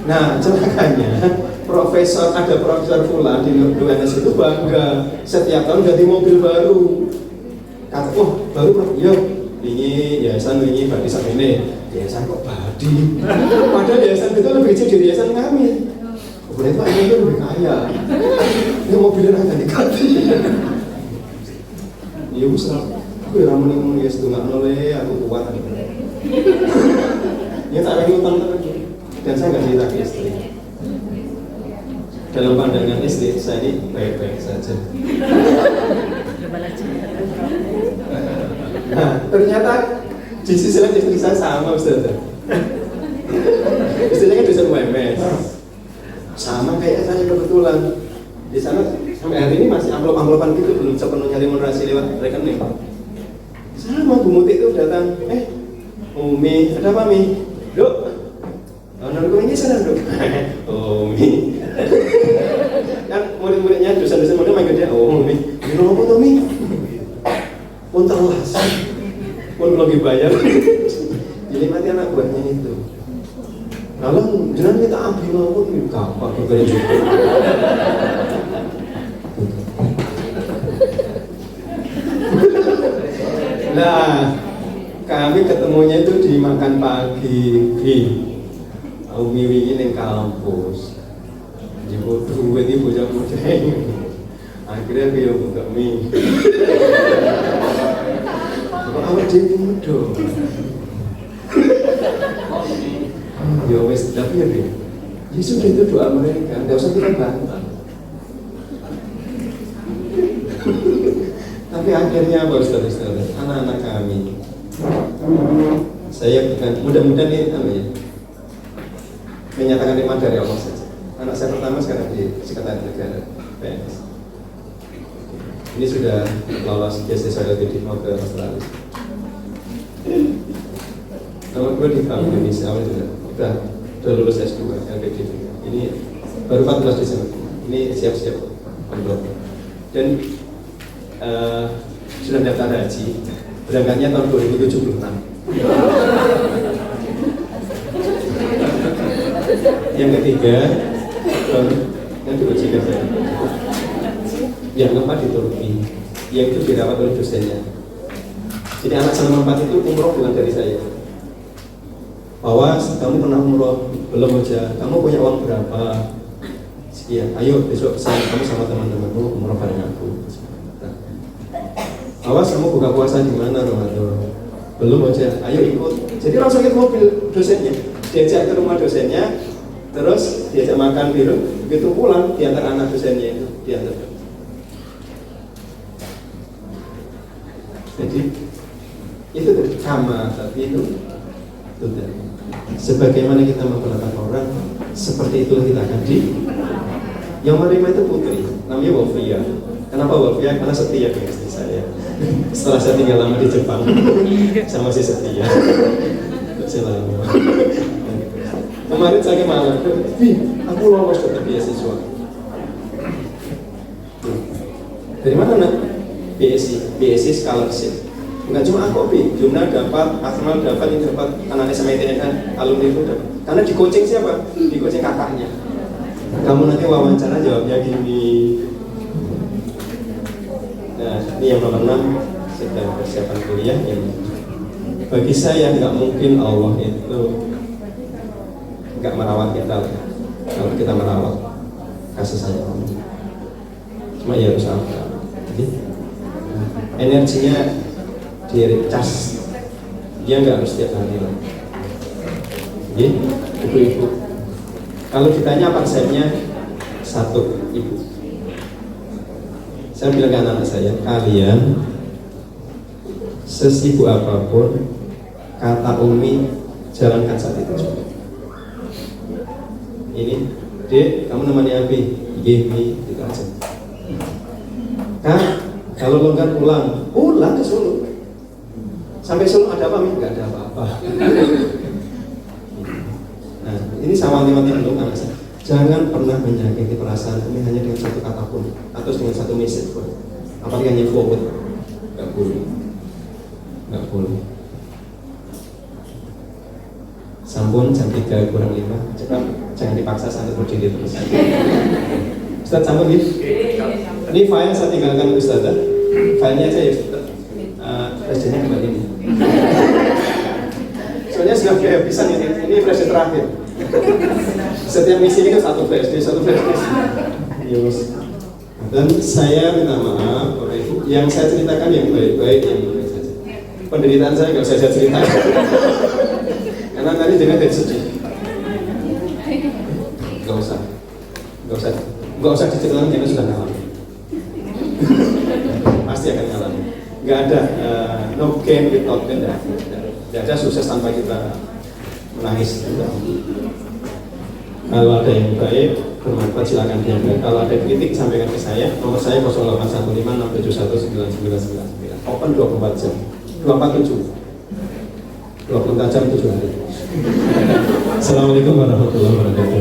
Nah, celakanya ada profesor Fulan di UNS itu bangga setiap tahun ganti mobil baru. Kata, baru iya, ini yayasan ini badi sama ini. Yayasan kok badi? Padahal yayasan itu lebih kecil dari yayasan kami. Kemudian Pak ini lebih kaya. Ini mobilnya akan diganti. Iya usah. Aku ya ramen ya setengah nolnya aku kuat. Ya tak lagi utang terus. Dan saya nggak cerita ke istri. Dalam pandangan istri saya ini baik-baik saja. aja. Nah, ternyata di sisi lain istri saya sama Ustaz. Istrinya kan dosen UMS. Sama kayak saya kebetulan. Di sana sampai hari ini masih amplop-amplopan gitu, belum sepenuhnya remunerasi lewat rekening. Sama Bu Muti itu datang, Umi, ada apa Mi? Dok, nonton ini sana dok. Umi. Kan murid-muridnya dosen-dosen murid manggil dia, Umi. Ini apa tuh Mi? Pun telas, pun belum dibayar. Jadi mati anak buahnya itu. Lalu jangan kita ambil maupun kapan juga juga. Nah, kami ketemunya itu di makan pagi di Umi wingi ning kampus. Jemput duit iki bocah-bocah. Akhirnya dia buka mie. Kok awak dhewe mudo. Ya wes tapi ya dia. Ya sudah itu doa mereka, enggak usah kita bantah. Tapi akhirnya apa Ustaz? Anak-anak kami, saya bukan mudah-mudahan ini apa ya, menyatakan nikmat dari Allah saja. Anak saya pertama sekarang di Sekretariat Negara PNS. Ini sudah lolos beasiswa LPD mau ke Australia. Nomor 2 di Bank Indonesia awal sudah lulus S2 LPD. Ini baru 14 Desember. Ini siap-siap umroh. Dan sudah daftar haji. Berangkatnya tahun 2076. Yang ketiga, yang diujikan saya. Yang keempat di Turki, yang itu dirawat oleh dosennya. Jadi anak saya nomor 4 itu umroh bukan dari saya. Bahwa kamu pernah umroh, belum aja, kamu punya uang berapa? Sekian, ayo besok kamu sama teman-temanmu umroh bareng aku. Awas kamu buka puasa di mana Ramadan? Belum aja, ayo ikut. Jadi langsung ikut mobil dosennya, diajak ke rumah dosennya, terus diajak makan di rumah. Begitu pulang diantar anak dosennya itu diantar. Jadi itu sama, tapi itu tidak. Sebagaimana kita memperlakukan orang, seperti itulah kita akan di. Yang menerima itu putri, namanya Wafia. Kenapa Wafia? Karena setia dengan istri saya. Setelah saya tinggal lama di Jepang, saya masih setia. Selama. Kemarin saya malam, aku lolos dapat beasiswa. Dari mana nak? BSc scholarship. Enggak cuma aku, Jumna dapat, Akmal dapat, ini dapat, anak SMITN, alumni itu dapat. Karena di coaching siapa? Di coaching kakaknya. Kamu nanti wawancara jawabnya gini. Nah, ini yang nomor 6 sedang persiapan kuliah. Yang bagi saya nggak mungkin Allah itu nggak merawat kita kalau kita merawat kasih sayang Allah. Cuma ya harus apa? Jadi energinya di-recharge, dia nggak harus setiap hari lah. Jadi ibu-ibu, kalau ditanya konsepnya satu, ibu. Saya bilang ke anak-anak saya, kalian sesibuk apapun, kata Umi jalankan saat itu juga. Ini, Dek, kamu nemani Abi, Gini, gitu aja. Kak, kalau longgar pulang ke Solo. Sampai Solo ada apa, Mi? Gak ada apa-apa. Nah, ini sama wanti-wanti dulu anak saya. Jangan pernah menyakiti perasaan Umi hanya dengan satu kata pun, atau dengan satu message pun. Apalagi hanya forward, gak boleh. Gak boleh. Sambun jam 3 kurang 5, cepat, jangan dipaksa sampai berdiri terus. Ustaz sambun gitu. Ini file saya tinggalkan Ustazah. Filenya saya Ustaz. Flash-nya kembali ini. Soalnya sudah kayak bisa ini flash terakhir. Setiap misi ini kan satu flash disk. Yes. Dan saya minta maaf Bapak Ibu, yang saya ceritakan yang baik-baik, yang baik saja. Penderitaan saya nggak usah saya ceritakan. Karena tadi jangan jadi sedih. Nggak usah diceritakan, karena sudah kalah. pasti akan ngalami. Nggak ada no gain without pain, nggak ada sukses tanpa kita menangis. Kalau ada yang baik, bermanfaat silakan diambil. Kalau ada kritik sampaikan ke saya. Nomor saya 0815671999. Open 24 jam. 24 jam 7 hari. Assalamualaikum warahmatullahi wabarakatuh.